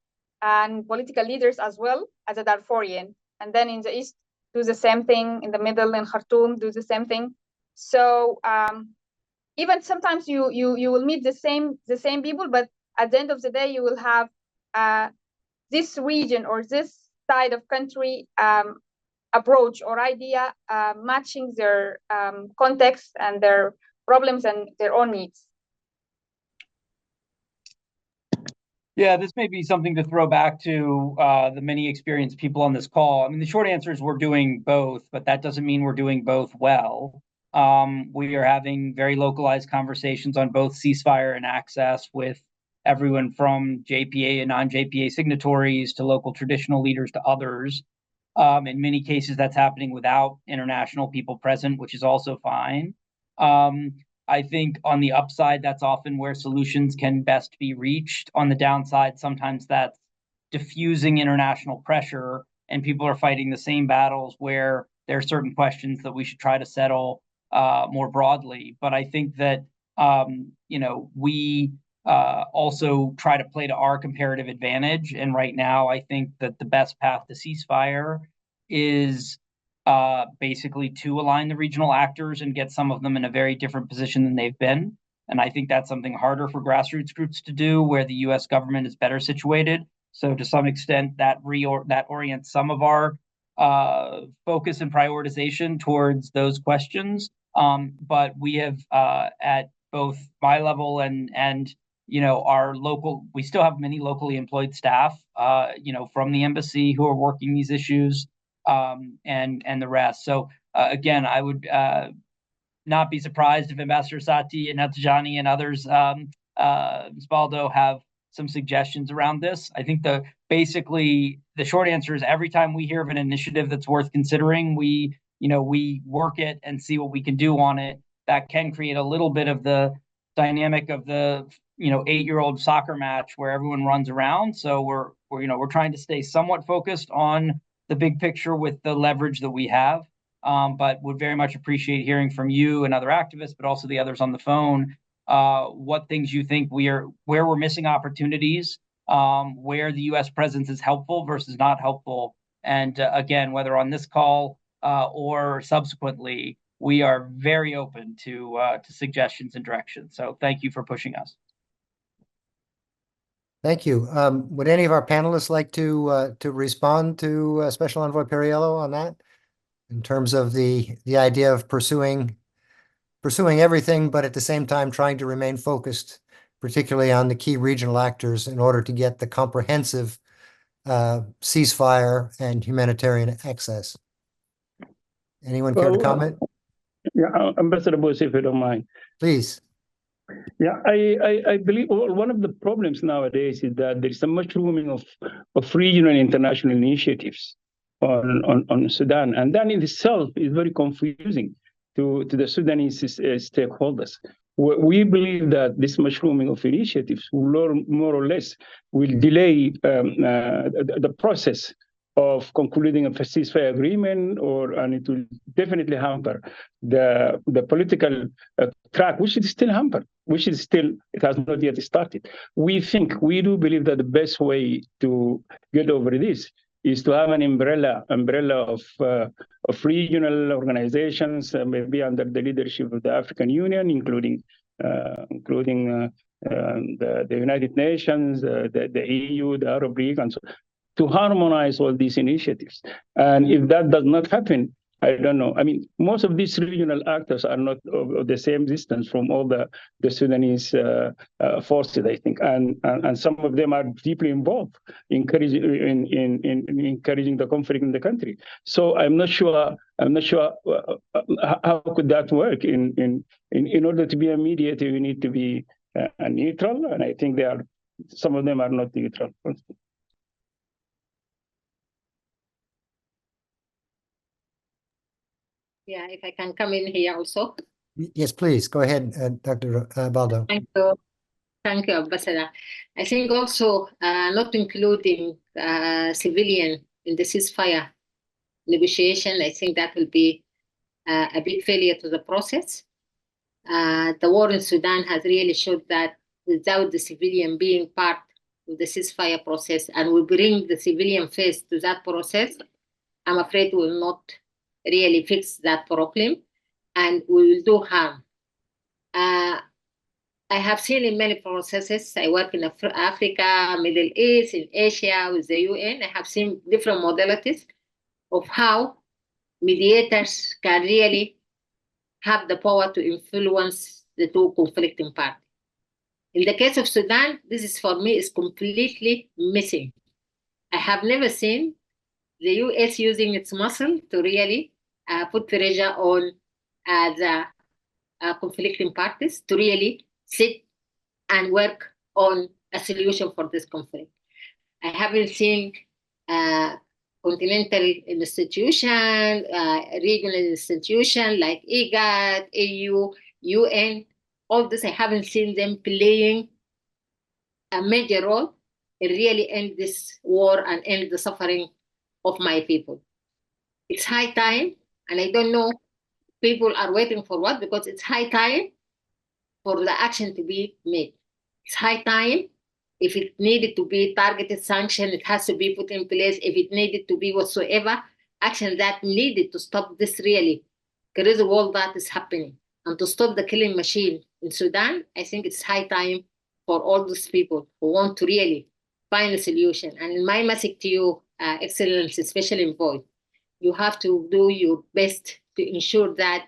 and political leaders as well as a Darfurian. And then in the east, do the same thing. In the middle, in Khartoum, do the same thing. So even sometimes you will meet the same people, but at the end of the day, you will have this region or this side of country approach or idea matching their context and their problems and their own needs. Yeah, this may be something to throw back to the many experienced people on this call. I mean, the short answer is we're doing both, but that doesn't mean we're doing both well. We are having very localized conversations on both ceasefire and access with everyone from JPA and non-JPA signatories to local traditional leaders to others. In many cases, that's happening without international people present, which is also fine. I think on the upside, that's often where solutions can best be reached. On the downside, sometimes that's diffusing international pressure and people are fighting the same battles where there are certain questions that we should try to settle more broadly. But I think that, we also try to play to our comparative advantage. And right now, I think that the best path to ceasefire is basically to align the regional actors and get some of them in a very different position than they've been. And I think that's something harder for grassroots groups to do, where the U.S. government is better situated. So to some extent, that orients some of our focus and prioritization towards those questions. But we have at both my level and our local, we still have many locally employed staff, from the embassy who are working these issues. And the rest. So again, I would not be surprised if Ambassador Sati and Natijani and others, Baldo, have some suggestions around this. I think basically the short answer is every time we hear of an initiative that's worth considering, we work it and see what we can do on it. That can create a little bit of the dynamic of the 8-year-old soccer match where everyone runs around. So we're trying to stay somewhat focused on the big picture with the leverage that we have, but would very much appreciate hearing from you and other activists, but also the others on the phone, what things you think where we're missing opportunities, where the U.S. presence is helpful versus not helpful, and again, whether on this call or subsequently, we are very open to suggestions and directions. So thank you for pushing us. Thank you. Would any of our panelists like to respond to Special Envoy Perriello on that, in terms of the idea of pursuing everything, but at the same time trying to remain focused, particularly on the key regional actors, in order to get the comprehensive ceasefire and humanitarian access? Anyone care to comment? Yeah, Ambassador Bose, if you don't mind. Please. Yeah, I believe one of the problems nowadays is that there is a mushrooming of regional and international initiatives on Sudan, and that in itself is very confusing to the Sudanese stakeholders. We believe that this mushrooming of initiatives will more or less delay the process of concluding a ceasefire agreement, and it will definitely hamper the political track, which is still hampered, it has not yet started. We do believe that the best way to get over this is to have an umbrella of regional organizations, maybe under the leadership of the African Union, including the United Nations, the EU, the Arab League, and so on, to harmonize all these initiatives. And if that does not happen, I don't know. I mean, most of these regional actors are not of the same distance from all the Sudanese forces, I think, and some of them are deeply involved in encouraging the conflict in the country. So I'm not sure how could that work. In order to be a mediator, you need to be a neutral, and I think some of them are not neutral. Yeah, if I can come in here also. Yes, please. Go ahead, Dr. Baldo. Thank you. Thank you, Ambassador. I think also not including civilian in the ceasefire negotiation, I think that will be a big failure to the process. The war in Sudan has really showed that without the civilian being part of the ceasefire process, and we bring the civilian face to that process, I'm afraid we will not really fix that problem, and we will do harm. I have seen in many processes, I work in Africa, Middle East, in Asia with the UN, I have seen different modalities of how mediators can really have the power to influence the two conflicting parties. In the case of Sudan, this is for me is completely missing. I have never seen the US using its muscle to really put pressure on the conflicting parties to really sit and work on a solution for this conflict. I haven't seen continental institution, regional institution like IGAD, AU, UN, all this, I haven't seen them playing a major role in really end this war and end the suffering of my people. It's high time, and I don't know, people are waiting for what, because it's high time for the action to be made. It's high time. If it needed to be targeted sanction, it has to be put in place. If it needed to be whatsoever action that needed to stop this really crazy war that is happening, and to stop the killing machine in Sudan, I think it's high time for all those people who want to really find a solution. And my message to you, Excellency, Special Envoy, you have to do your best to ensure that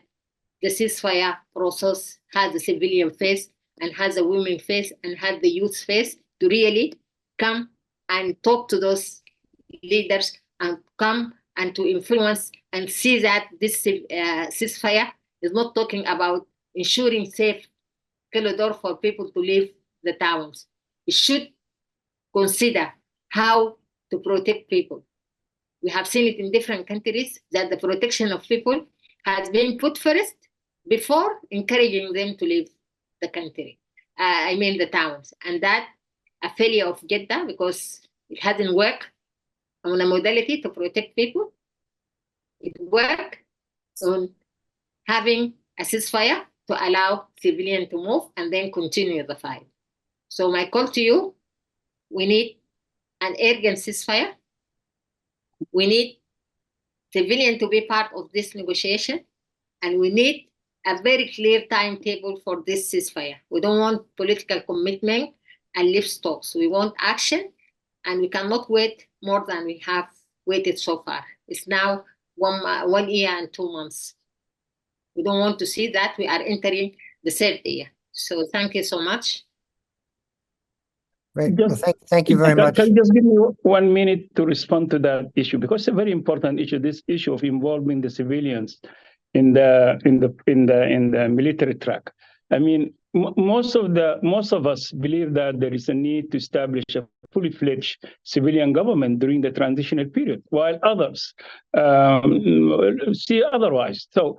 the ceasefire process has a civilian face and has a women face and has the youth face to really come and talk to those leaders and come and to influence and see that this ceasefire It's not talking about ensuring safe corridor for people to leave the towns. It should consider how to protect people. We have seen it in different countries that the protection of people has been put first before encouraging them to leave the country. I mean the towns. And that a failure of Jeddah because it hasn't worked on a modality to protect people. It worked on having a ceasefire to allow civilians to move and then continue the fight. So my call to you, we need an urgent ceasefire. We need civilians to be part of this negotiation, and we need a very clear timetable for this ceasefire. We don't want political commitment and lift talks. We want action, and we cannot wait more than we have waited so far. It's now 1 year and 2 months. We don't want to see that. We are entering the third year. So thank you so much. Great. Well, thank you very much. Can you just give me 1 minute to respond to that issue? Because it's a very important issue, this issue of involving the civilians in the military track. I mean, most of us believe that there is a need to establish a fully fledged civilian government during the transitional period, while others see otherwise. So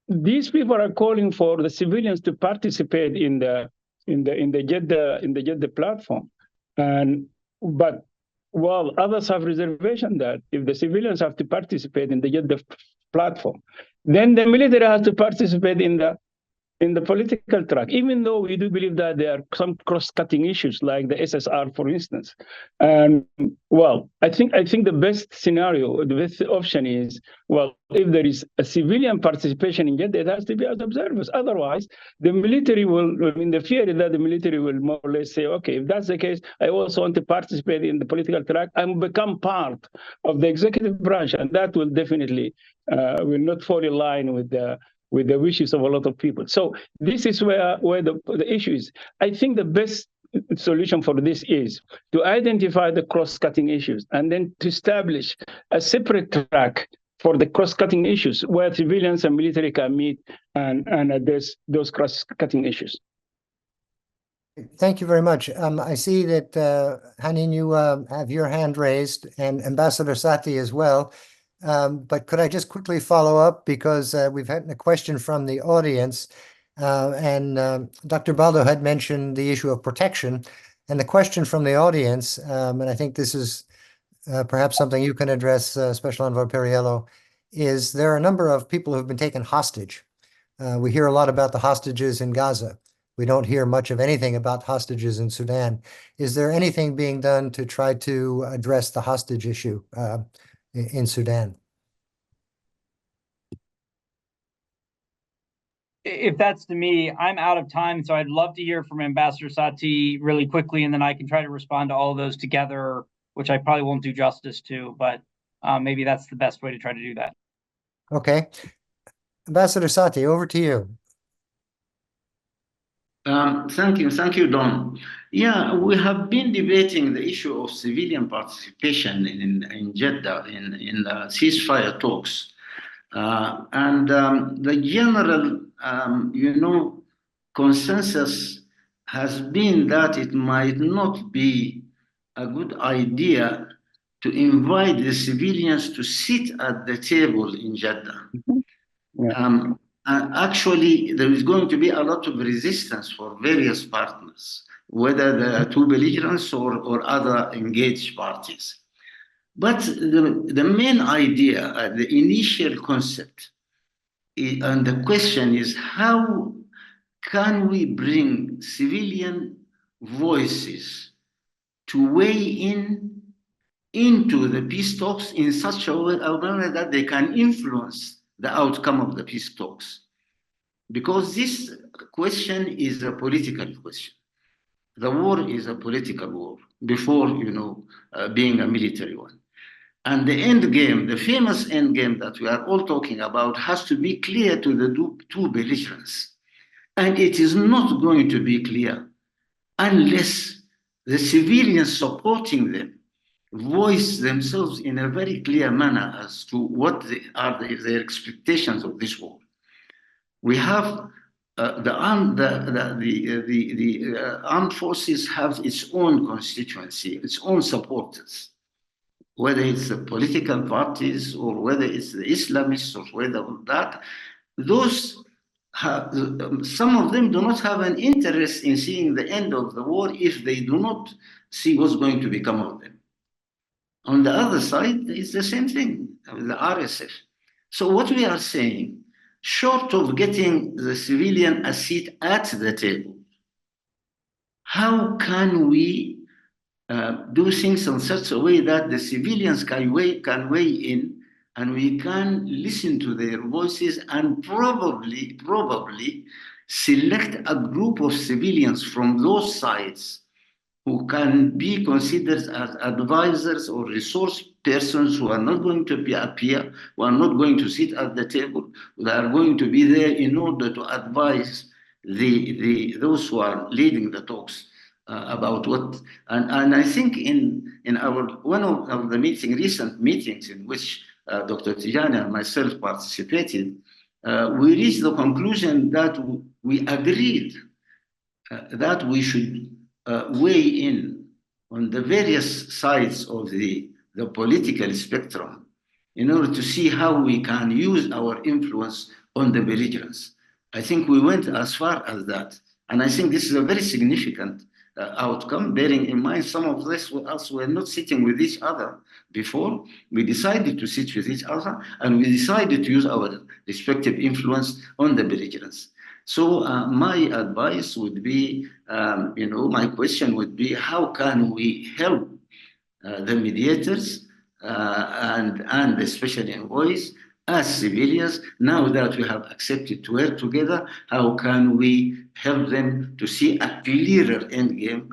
these people are calling for the civilians to participate in the Jeddah platform, but while others have reservation that if the civilians have to participate in the Jeddah platform, then the military has to participate in the political track, even though we do believe that there are some cross-cutting issues like the SSR, for instance. And well, I think the best scenario, the best option is, well, if there is a civilian participation in Jeddah, it has to be as observers. Otherwise, the military will, I mean, the fear is that the military will more or less say, okay, if that's the case, I also want to participate in the political track and become part of the executive branch. And that will definitely will not fall in line with the wishes of a lot of people. So this is where the issue is. I think the best solution for this is to identify the cross-cutting issues and then to establish a separate track for the cross-cutting issues where civilians and military can meet and address those cross-cutting issues. Thank you very much. I see that, Hanin, you have your hand raised, and Ambassador Sati as well. But could I just quickly follow up, because we've had a question from the audience, and Dr. Baldo had mentioned the issue of protection, and the question from the audience, and I think this is perhaps something you can address, Special Envoy Perriello, is there are a number of people who have been taken hostage. We hear a lot about the hostages in Gaza. We don't hear much of anything about hostages in Sudan. Is there anything being done to try to address the hostage issue in Sudan? If that's to me, I'm out of time, so I'd love to hear from Ambassador Sati really quickly, and then I can try to respond to all of those together, which I probably won't do justice to, but maybe that's the best way to try to do that. Okay. Ambassador Sati, over to you. Thank you, Don. Yeah, we have been debating the issue of civilian participation in Jeddah in the ceasefire talks. And the general, consensus has been that it might not be a good idea to invite the civilians to sit at the table in Jeddah. Yeah. Actually, there is going to be a lot of resistance for various partners, whether the two belligerents or other engaged parties. But the main idea, the initial concept, and the question is, how can we bring civilian voices to weigh into the peace talks in such a way that they can influence the outcome of the peace talks? Because this question is a political question. The war is a political war before, being a military one. And the end game, the famous end game that we are all talking about, has to be clear to the two belligerents. And it is not going to be clear unless the civilians supporting them voice themselves in a very clear manner as to what are their expectations of this war. We have the armed forces have its own constituency, its own supporters, whether it's the political parties or whether it's the Islamists or whether that. Those have, some of them do not have an interest in seeing the end of the war if they do not see what's going to become of them. On the other side, it's the same thing, the RSF. So what we are saying, short of getting the civilian a seat at the table, how can we do things in such a way that the civilians can weigh in, and we can listen to their voices and probably select a group of civilians from those sides who can be considered as advisors or resource persons who are not going to appear, who are not going to sit at the table, who are going to be there in order to advise those who are leading the talks about what. And I think in our one of the recent meetings in which Dr. Tijani and myself participated, we reached the conclusion that we agreed that we should weigh in on the various sides of the political spectrum in order to see how we can use our influence on the belligerents. I think we went as far as that. And I think this is a very significant outcome, bearing in mind some of us were not sitting with each other before. We decided to sit with each other, and we decided to use our respective influence on the belligerents. So my advice would be, my question would be, how can we help the mediators and especially envoys as civilians, now that we have accepted to work together, how can we help them to see a clearer endgame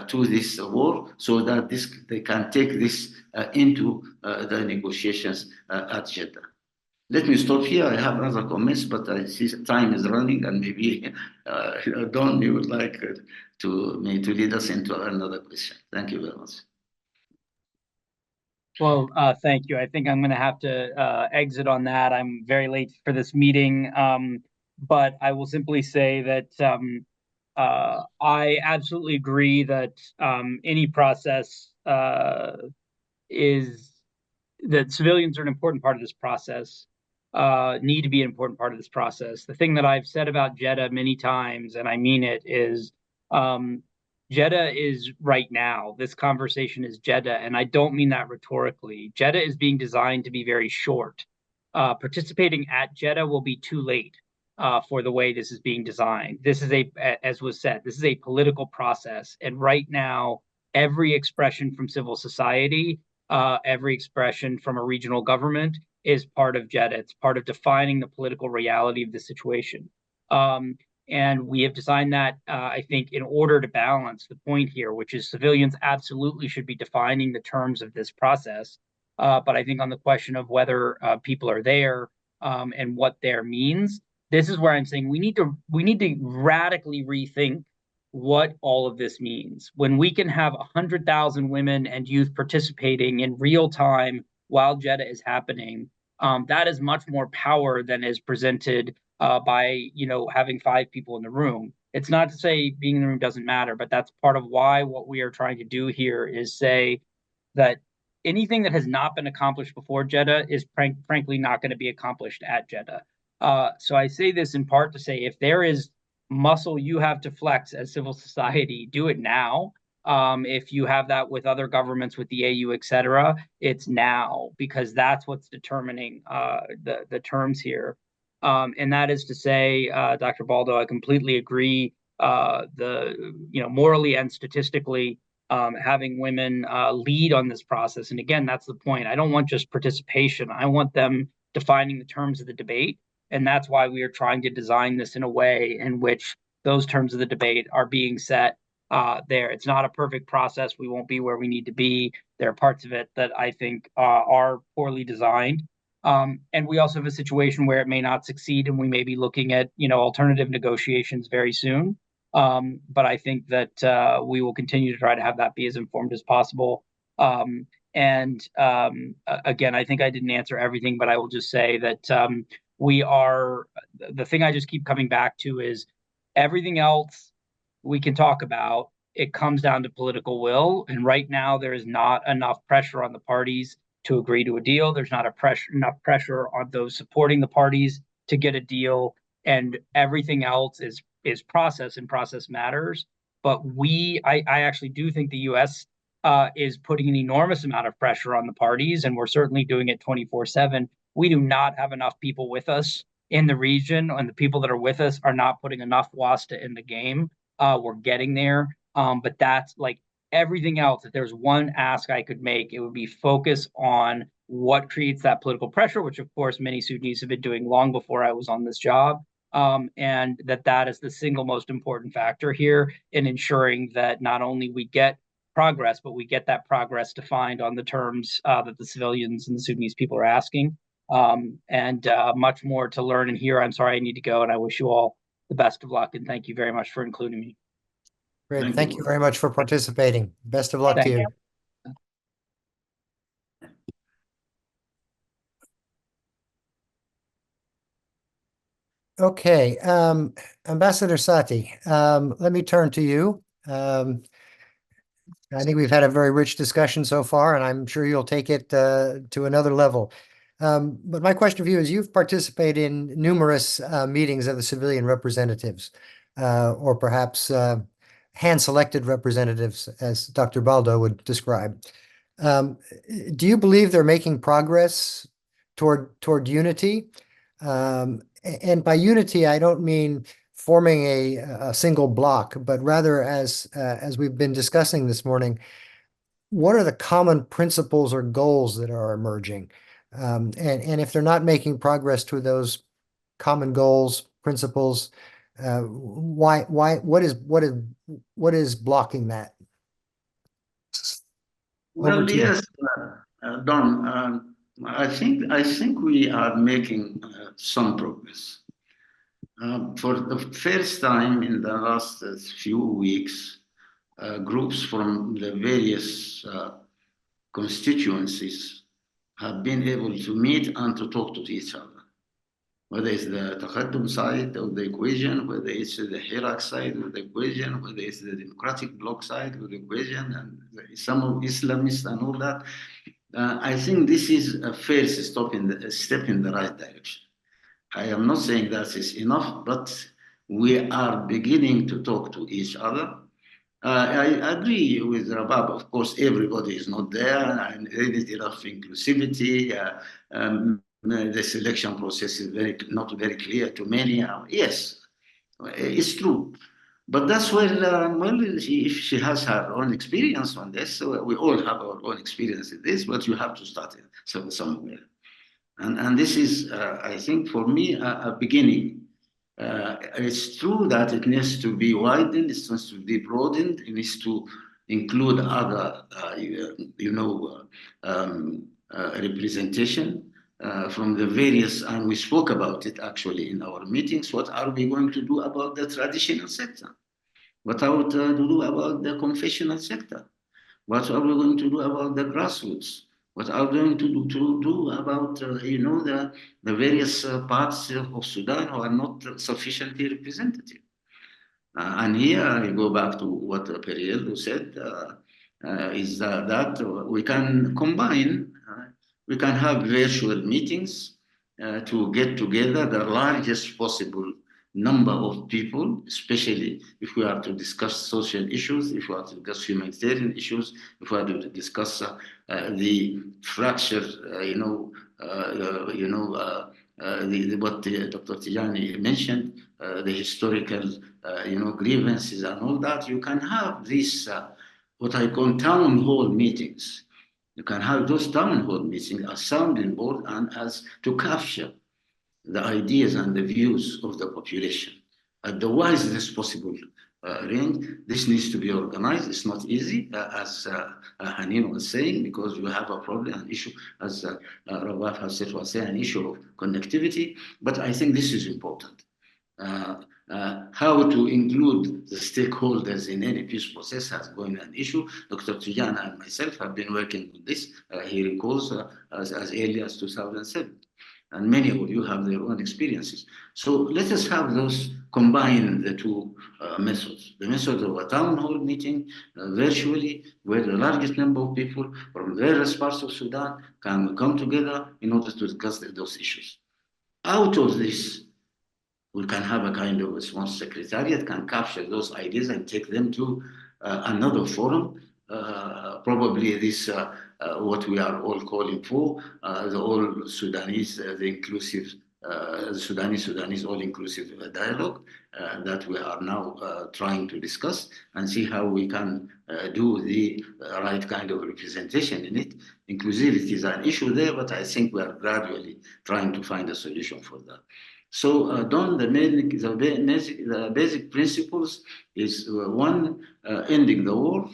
to this war so that they can take this into the negotiations at Jeddah? Let me stop here. I have other comments, but I see time is running, and maybe Don, you would like to lead us into another question. Thank you very much. Well, thank you. I think I'm going to have to exit on that. I'm very late for this meeting, but I will simply say that I absolutely agree that any process that civilians are an important part of this process, need to be an important part of this process. The thing that I've said about Jeddah many times, and I mean it, is Jeddah is right now. This conversation is Jeddah, and I don't mean that rhetorically. Jeddah is being designed to be very short. Participating at Jeddah will be too late for the way this is being designed. This is as was said, this is a political process, and right now, every expression from civil society, every expression from a regional government is part of Jeddah. It's part of defining the political reality of the situation. And we have designed that, I think, in order to balance the point here, which is civilians absolutely should be defining the terms of this process. But I think on the question of whether people are there and what there means, this is where I'm saying we need to radically rethink what all of this means. When we can have 100,000 women and youth participating in real time while Jeddah is happening, that is much more power than is presented by having 5 people in the room. It's not to say being in the room doesn't matter, but that's part of why what we are trying to do here is say that anything that has not been accomplished before Jeddah is frankly not going to be accomplished at Jeddah. So I say this in part to say, if there is muscle you have to flex as civil society, do it now. If you have that with other governments, with the AU, et cetera, it's now, because that's what's determining the terms here. And that is to say, Dr. Baldo, I completely agree. Morally and statistically, having women lead on this process. And again, that's the point. I don't want just participation. I want them defining the terms of the debate. And that's why we are trying to design this in a way in which those terms of the debate are being set there. It's not a perfect process. We won't be where we need to be. There are parts of it that I think are poorly designed. And we also have a situation where it may not succeed, and we may be looking at alternative negotiations very soon. But I think that we will continue to try to have that be as informed as possible. Again, I think I didn't answer everything, but I will just say that the thing I just keep coming back to is everything else we can talk about. It comes down to political will. And right now, there is not enough pressure on the parties to agree to a deal. There's not enough pressure on those supporting the parties to get a deal. And everything else is process, and process matters. But I actually do think the U.S. Is putting an enormous amount of pressure on the parties, and we're certainly doing it 24/7. We do not have enough people with us in the region, and the people that are with us are not putting enough WASTA in the game. We're getting there. But that's like everything else. If there's one ask I could make, it would be focus on what creates that political pressure, which of course many Sudanese have been doing long before I was on this job. And that is the single most important factor here in ensuring that not only we get progress, but we get that progress defined on the terms that the civilians and the Sudanese people are asking. And much more to learn and hear. I'm sorry I need to go, and I wish you all the best of luck, and thank you very much for including me. Great. Thank you very much for participating. Best of luck to you. Okay, Ambassador Sati, let me turn to you. I think we've had a very rich discussion so far, and I'm sure you'll take it to another level. But my question for you is, you've participated in numerous meetings of the civilian representatives, or perhaps hand-selected representatives, as Dr. Baldo would describe. Do you believe they're making progress toward unity? And by unity, I don't mean forming a single block, but rather, as we've been discussing this morning, what are the common principles or goals that are emerging? And if they're not making progress to those common goals, principles, what is blocking that? Well, yes, Don. I think we are making some progress. For the first time in the last few weeks, groups from the various constituencies have been able to meet and to talk to each other. Whether it's the Taqaddum side of the equation, whether it's the Hirak side of the equation, whether it's the Democratic Bloc side of the equation, and some of Islamists and all that. I think this is a first step in the right direction. I am not saying that is enough, but we are beginning to talk to each other. I agree with Rabab. Of course, everybody is not there, and there is enough inclusivity. The selection process is not very clear to many. Yes, it's true. But that's where, if she has her own experience on this, so we all have our own experience in this, but you have to start somewhere. And this is, I think, for me, a beginning. It's true that it needs to be widened, it needs to be broadened, it needs to include other, representation from the various, and we spoke about it actually in our meetings. What are we going to do about the traditional sector? What are we to do about the confessional sector? What are we going to do about the grassroots? What are we going to do about, the various parts of Sudan who are not sufficiently representative? And here I go back to what Periello said, is that we can combine, we can have virtual meetings to get together the largest possible number of people, especially if we are to discuss social issues, if we are to discuss humanitarian issues, if we are to discuss the fracture, what Dr. Tijani mentioned, the historical, grievances and all that. You can have these, what I call town hall meetings. You can have those town hall meetings as sounding board and as to capture the ideas and the views of the population at the widest possible range. This needs to be organized. It's not easy, as Hanin was saying, because you have a problem, an issue, as Rabaf has said, an issue of connectivity. But I think this is important. How to include the stakeholders in any peace process has been an issue. Dr. Tijana and myself have been working with this, he recalls, as early as 2007. and many of you have their own experiences. So let us have those combine the two methods. The method of a town hall meeting virtually, where the largest number of people from various parts of Sudan can come together in order to discuss those issues. Out of this, we can have a kind of a small secretariat, can capture those ideas and take them to another forum. Probably this, what we are all calling for, the all Sudanese, the inclusive, Sudanese all-inclusive dialogue that we are now trying to discuss and see how we can do the right kind of representation in it. Inclusivity is an issue there, but I think we are gradually trying to find a solution for that. So, Don, the basic principles is one, ending the war,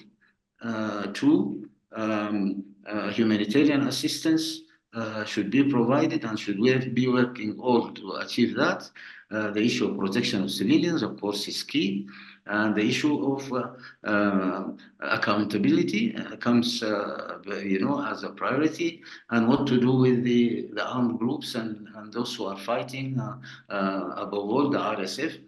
two, humanitarian assistance should be provided and should be working all to achieve that. The issue of protection of civilians, of course, is key. And the issue of accountability comes, as a priority, and what to do with the armed groups and those who are fighting, above all the RSF,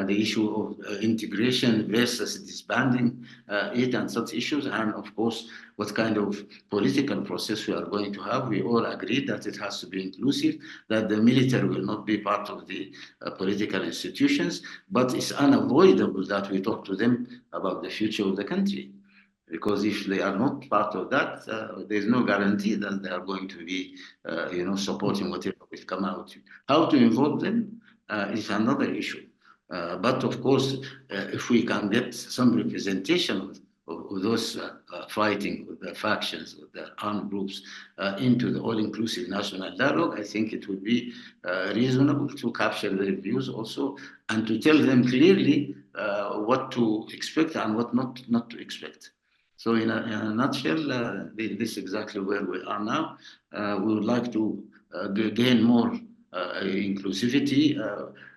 the issue of integration versus disbanding it and such issues, and of course, what kind of political process we are going to have. We all agree that it has to be inclusive, that the military will not be part of the political institutions, but it's unavoidable that we talk to them about the future of the country. Because if they are not part of that, there's no guarantee that they are going to be, supporting whatever will come out. How to involve them is another issue. But of course, if we can get some representation of those fighting with the factions, with the armed groups into the all-inclusive national dialogue, I think it would be reasonable to capture their views also and to tell them clearly what to expect and what not to expect. So in a nutshell, this is exactly where we are now. We would like to gain more inclusivity.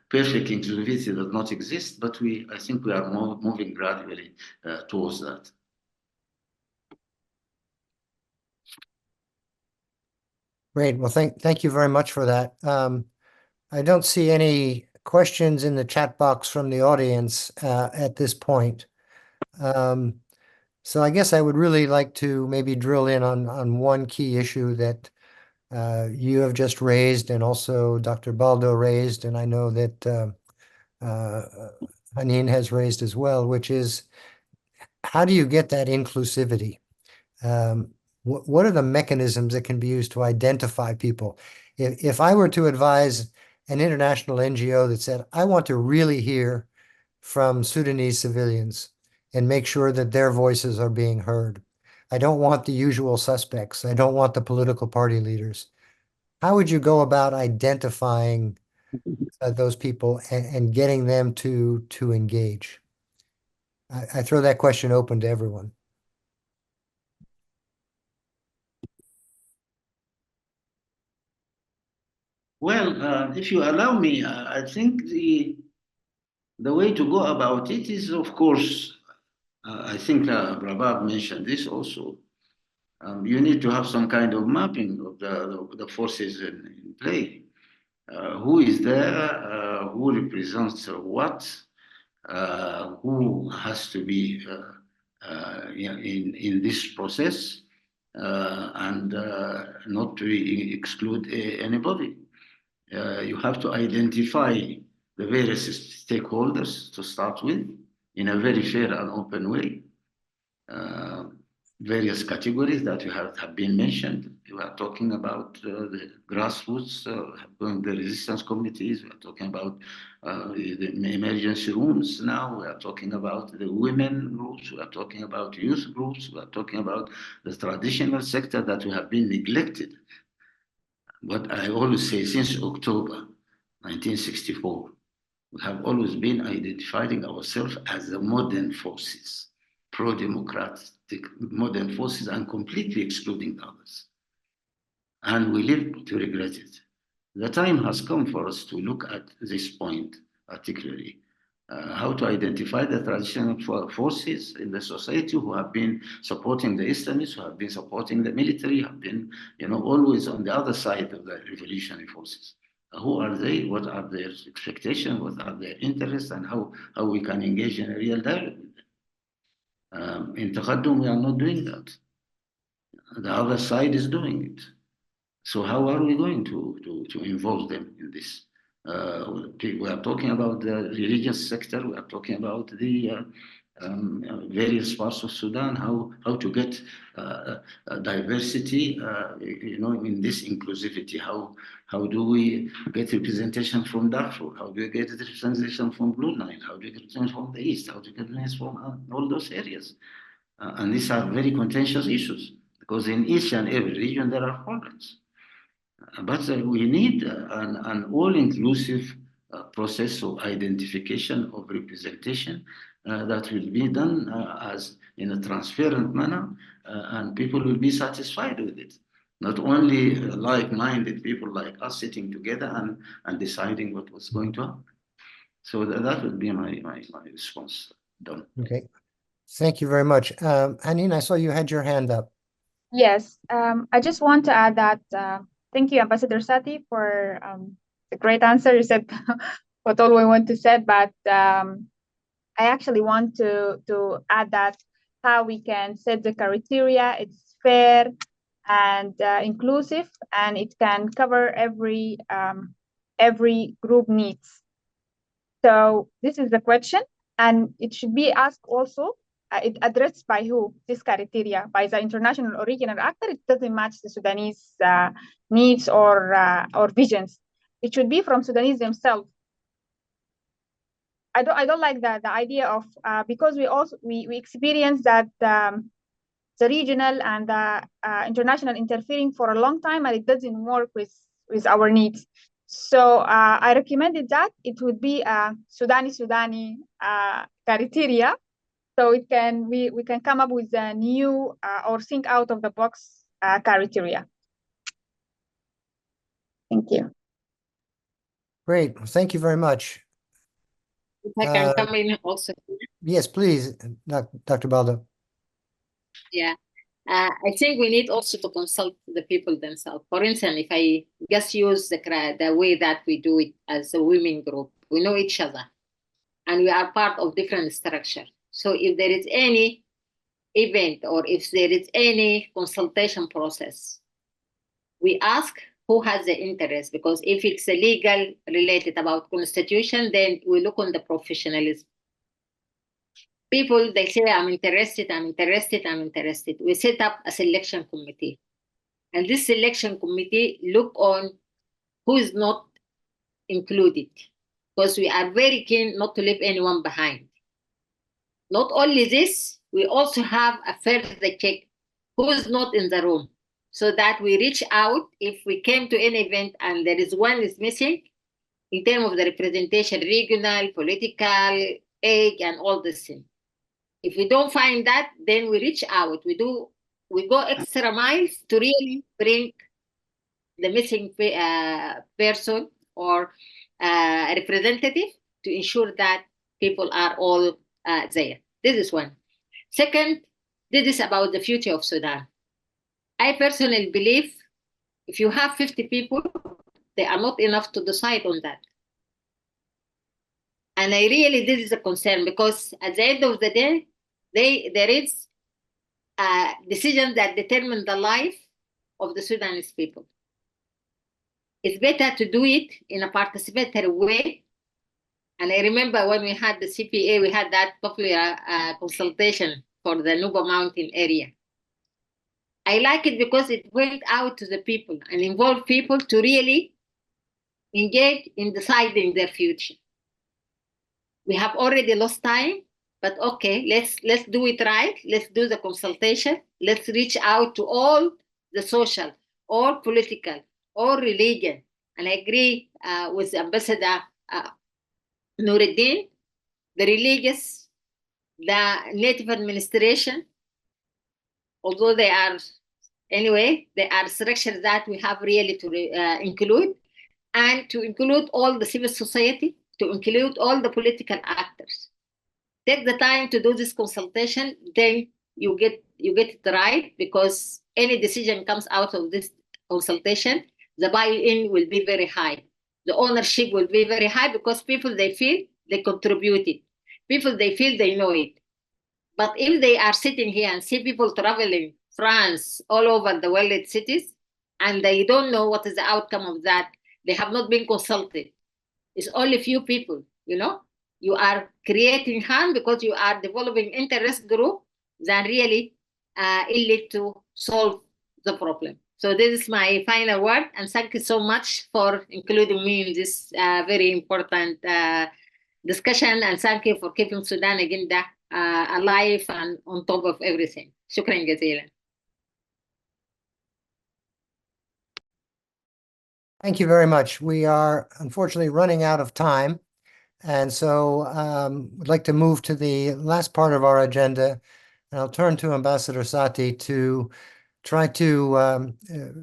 Perfect inclusivity does not exist, but I think we are moving gradually towards that. Great. Well, thank you very much for that. I don't see any questions in the chat box from the audience at this point. So I guess I would really like to maybe drill in on one key issue that you have just raised, and also Dr. Baldo raised, and I know that Hanin has raised as well, which is, how do you get that inclusivity? What are the mechanisms that can be used to identify people? If I were to advise an international NGO that said, I want to really hear from Sudanese civilians and make sure that their voices are being heard. I don't want the usual suspects. I don't want the political party leaders. How would you go about identifying those people and getting them to engage? I throw that question open to everyone. Well, if you allow me, I think the way to go about it is, of course, I think Rabab mentioned this also. You need to have some kind of mapping of the forces in play. Who is there? Who represents what? Who has to be in this process, and not to exclude anybody. You have to identify the various stakeholders to start with in a very fair and open way. Various categories that you have been mentioned. We are talking about the grassroots, the resistance committees. We are talking about the emergency rooms now. We are talking about the women groups. We are talking about youth groups. We are talking about the traditional sector that we have been neglected. But I always say, since October 1964, we have always been identifying ourselves as the modern forces, pro-democratic modern forces, and completely excluding others. And we live to regret it. The time has come for us to look at this point particularly how to identify the traditional forces in the society who have been supporting the Islamists, who have been supporting the military, have been, always on the other side of the revolutionary forces. Who are they? What are their expectations? What are their interests? And how we can engage in a real dialogue with them. In Taqaddum, we are not doing that. The other side is doing it. So how are we going to involve them in this? We are talking about the religious sector. We are talking about the various parts of Sudan. How to get diversity, in this inclusivity. How do we get representation from Darfur? How do we get representation from Blue Nile? How do we get representation from the East? How do we get representation from all those areas? And these are very contentious issues because in each and every region there are problems. But we need an all-inclusive process of identification of representation that will be done as in a transparent manner, and people will be satisfied with it. Not only like-minded people like us sitting together and deciding what was going to happen. So that would be my response. Done. Okay. Thank you very much. Hanin, I saw you had your hand up. Yes, I just want to add that thank you, Ambassador Sati, for the great answer. You said what all we want to say, but I actually want to add that how we can set the criteria. It's fair and inclusive, and it can cover every group needs. So this is the question, and it should be asked also. It addressed by who? This criteria by the international or regional actor. It doesn't match the Sudanese needs or visions. It should be from Sudanese themselves. I don't like the idea of because we experience that the regional and the international interfering for a long time, and it doesn't work with our needs. So I recommended that it would be Sudani criteria. So we can come up with a new or think out of the box criteria. Thank you. Great. Thank you very much. If I can come in also. Yes, please, Dr. Baldo. Yeah. I think we need also to consult the people themselves. For instance, if I just use the way that we do it as a women group, we know each other and we are part of different structure. So if there is any event or if there is any consultation process, we ask who has the interest, because if it's a legal related about constitution, then we look on the professionalism. People, they say, I'm interested. We set up a selection committee. And this selection committee look on who is not included, because we are very keen not to leave anyone behind. Not only this, we also have a further check who is not in the room, so that we reach out if we came to an event and there is one is missing in terms of the representation, regional, political, age, and all this thing. If we don't find that, then we reach out. We go extra miles to really bring the missing person or a representative to ensure that people are all there. This is one. Second, this is about the future of Sudan. I personally believe if you have 50 people, they are not enough to decide on that. And this is a concern, because at the end of the day, there is decisions that determine the life of the Sudanese people. It's better to do it in a participatory way. And I remember when we had the CPA, we had that popular consultation for the Nuba Mountain area. I like it because it went out to the people and involved people to really engage in deciding their future. We have already lost time, but okay, let's do it right. Let's do the consultation. Let's reach out to all the social, all political, all religion. And I agree with Ambassador Nuruddin, the religious, the native administration, although they are structures that we have really to include, and to include all the civil society to include all the political actors. Take the time to do this consultation, then you get it right, because any decision comes out of this consultation, the buy-in will be very high. The ownership will be very high, because people, they feel they contributed. People, they feel they know it. But if they are sitting here and see people traveling France, all over the world cities, and they don't know what is the outcome of that, they have not been consulted. It's only few people, you are creating harm because you are developing interest group that really it lead to solve the problem. So this is my final word, and thank you so much for including me in this very important discussion, and thank you for keeping Sudan agenda alive and on top of everything. شكرا جزيلا. Thank you very much. We are unfortunately running out of time. And so we'd like to move to the last part of our agenda. And I'll turn to Ambassador Sati to try to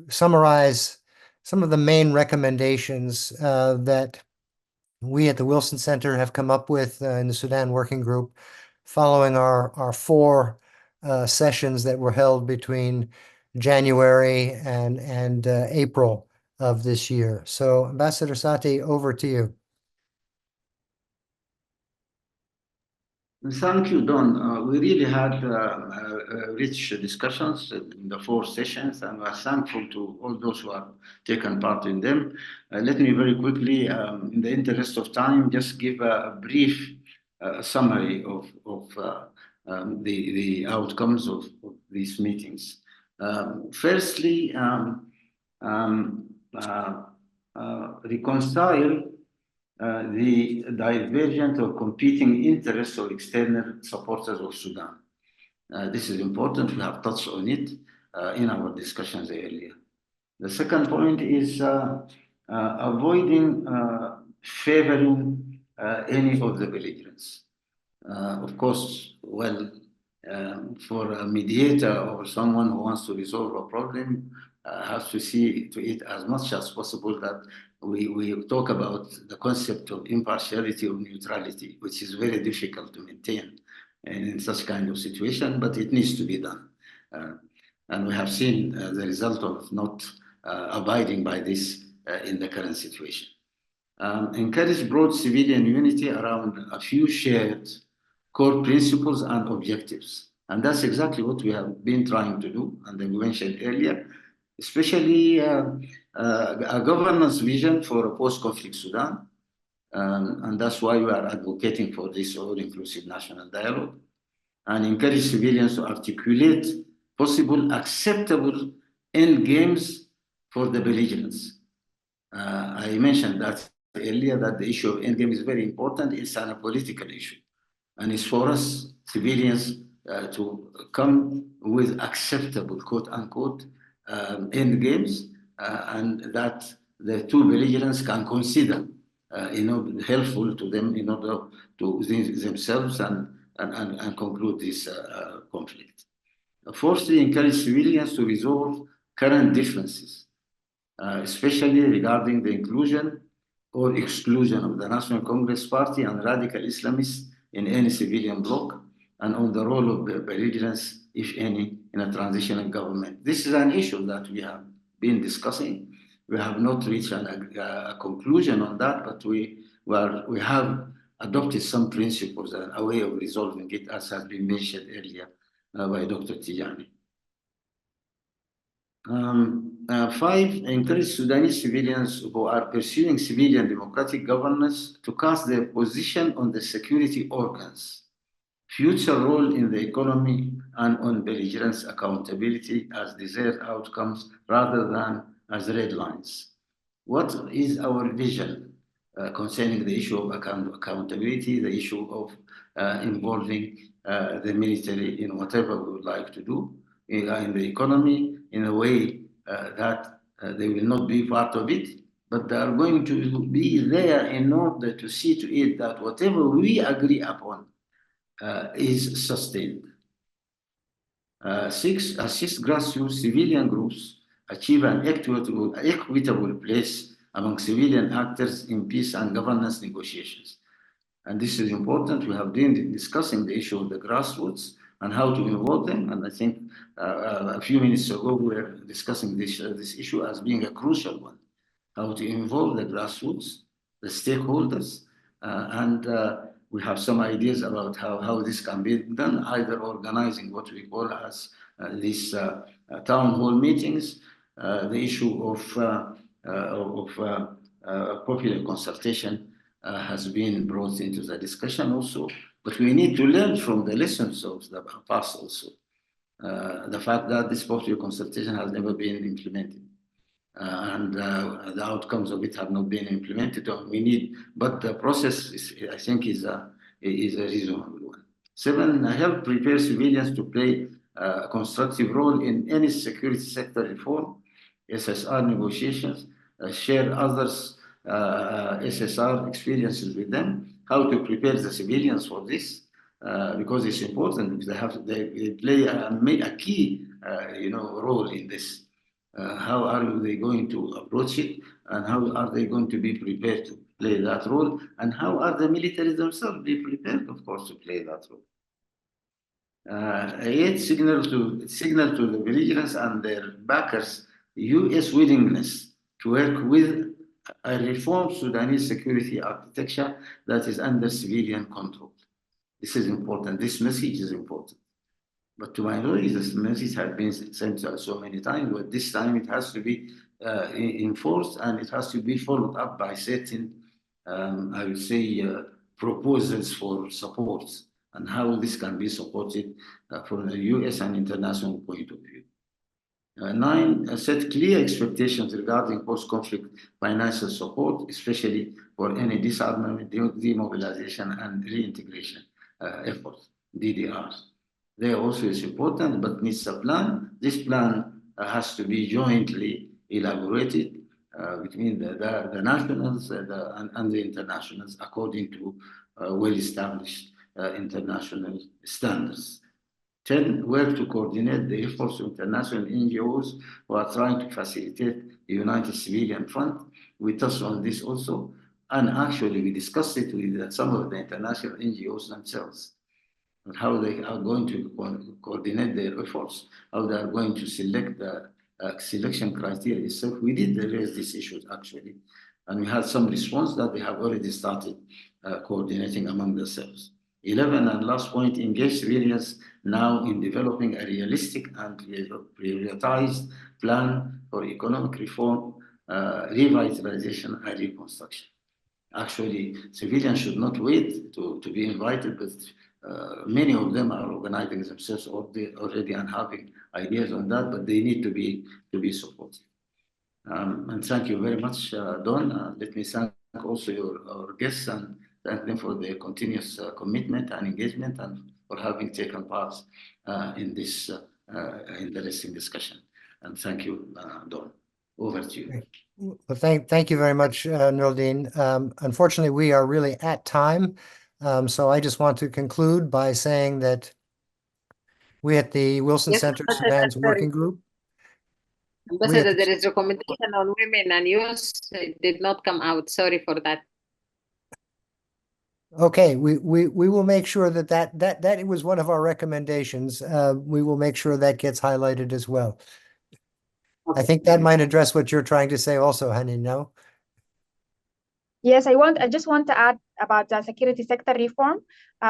summarize some of the main recommendations that we at the Wilson Center have come up with in the Sudan Working Group following our 4 sessions that were held between January and April of this year. So Ambassador Sati, over to you. Thank you, Don. We really had rich discussions in the 4 sessions, and we're thankful to all those who have taken part in them. Let me very quickly, in the interest of time, just give a brief summary of the outcomes of these meetings. Firstly, reconcile the divergent or competing interests of external supporters of Sudan. This is important. We have touched on it in our discussions earlier. The second point is avoiding favoring any of the belligerents. Of course, for a mediator or someone who wants to resolve a problem, has to see to it as much as possible that we talk about the concept of impartiality or neutrality, which is very difficult to maintain in such kind of situation, but it needs to be done. And we have seen the result of not abiding by this in the current situation. Encourage broad civilian unity around a few shared core principles and objectives. And that's exactly what we have been trying to do, and we mentioned earlier, especially a governance vision for a post-conflict Sudan. And that's why we are advocating for this all-inclusive national dialogue, and encourage civilians to articulate possible acceptable end games for the belligerents. I mentioned that earlier, that the issue of endgame is very important. It's a political issue. And it's for us, civilians, to come with acceptable, quote unquote, end games, and that the 2 belligerents can consider, helpful to them in order to themselves and conclude this conflict. Fourthly, encourage civilians to resolve current differences, especially regarding the inclusion or exclusion of the National Congress Party and radical Islamists in any civilian bloc, and on the role of belligerents, if any, in a transitional government. This is an issue that we have been discussing. We have not reached a conclusion on that, but we have adopted some principles and a way of resolving it, as has been mentioned earlier by Dr. Tijani. 5, encourage Sudanese civilians who are pursuing civilian democratic governance to cast their position on the security organs, future role in the economy, and on belligerents' accountability as desired outcomes rather than as red lines. What is our vision concerning the issue of accountability, the issue of involving the military in whatever we would like to do in the economy, in a way that they will not be part of it, but they are going to be there in order to see to it that whatever we agree upon is sustained. 6, assist grassroots civilian groups achieve an equitable place among civilian actors in peace and governance negotiations. And this is important. We have been discussing the issue of the grassroots and how to involve them. And I think a few minutes ago, we were discussing this issue as being a crucial one, how to involve the grassroots, the stakeholders, and we have some ideas about how this can be done, either organizing what we call as these town hall meetings, the issue of popular consultation has been brought into the discussion also, but we need to learn from the lessons of the past also. The fact that this popular consultation has never been implemented and the outcomes of it have not been implemented. We need, but the process is, I think, is a reasonable one. 7, help prepare civilians to play a constructive role in any security sector reform, SSR negotiations, share others' SSR experiences with them, how to prepare the civilians for this, because it's important, because they play a key role in this. How are they going to approach it, and how are they going to be prepared to play that role, and how are the military themselves be prepared, of course, to play that role. 8, signal to the belligerents and their backers U.S. willingness to work with a reformed Sudanese security architecture that is under civilian control. This is important. This message is important. But to my knowledge, this message has been sent so many times, but this time it has to be enforced, and it has to be followed up by certain, I would say, proposals for support and how this can be supported from the U.S. and international point of view. 9, set clear expectations regarding post-conflict financial support, especially for any disarmament, demobilization, and reintegration efforts, DDRs. There also is important, but needs a plan. This plan has to be jointly elaborated between the nationals and the internationals according to well-established international standards. 10, work to coordinate the efforts of international NGOs who are trying to facilitate the United Civilian Front. We touched on this also, and actually we discussed it with some of the international NGOs themselves, and how they are going to coordinate their efforts, how they are going to select the selection criteria itself. We did raise these issues actually, and we had some response that they have already started coordinating among themselves. 11, and last point, engage civilians now in developing a realistic and prioritized plan for economic reform, revitalization, and reconstruction. Actually, civilians should not wait to be invited, but many of them are organizing themselves already and having ideas on that, but they need to be supported. And thank you very much, Don. Let me thank also our guests and thank them for their continuous commitment and engagement and for having taken part in this interesting discussion. And thank you, Don. Over to you. Great. Well, thank you very much, Nordine. Unfortunately, we are really at time. So I just want to conclude by saying that we at the Wilson Center Sudan's Working Group. Ambassador, there is recommendation on women and youth. It did not come out. Sorry for that. Okay, we will make sure that was one of our recommendations. We will make sure that gets highlighted as well. Okay. I think that might address what you're trying to say also, Hani, no? Yes, I just want to add about the security sector reform.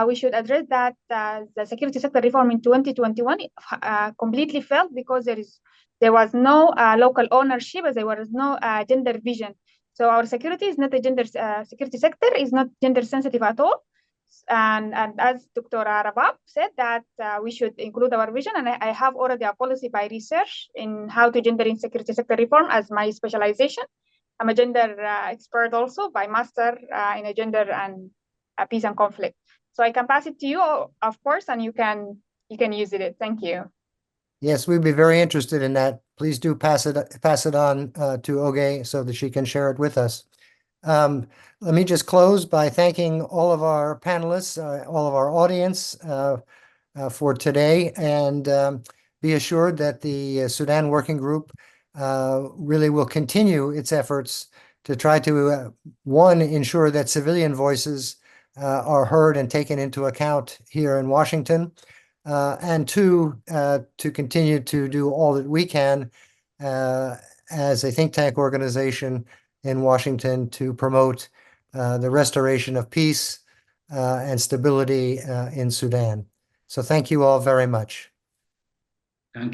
We should address that the security sector reform in 2021 completely failed because there was no local ownership, as there was no gender vision. So our security is not a gender security sector is not gender sensitive at all. And as Dr. Rabab said, that we should include our vision, and I have already a policy by research in how to gender in security sector reform as my specialization. I'm a gender expert also by master in a gender and peace and conflict. So I can pass it to you, of course, and you can use it. Thank you. Yes, we'd be very interested in that. Please do pass it on to Oge so that she can share it with us. Let me just close by thanking all of our panelists, all of our audience for today, and be assured that the Sudan Working Group really will continue its efforts to try to, one, ensure that civilian voices are heard and taken into account here in Washington, and two, to continue to do all that we can as a think tank organization in Washington to promote the restoration of peace and stability in Sudan. So thank you all very much. Thank you.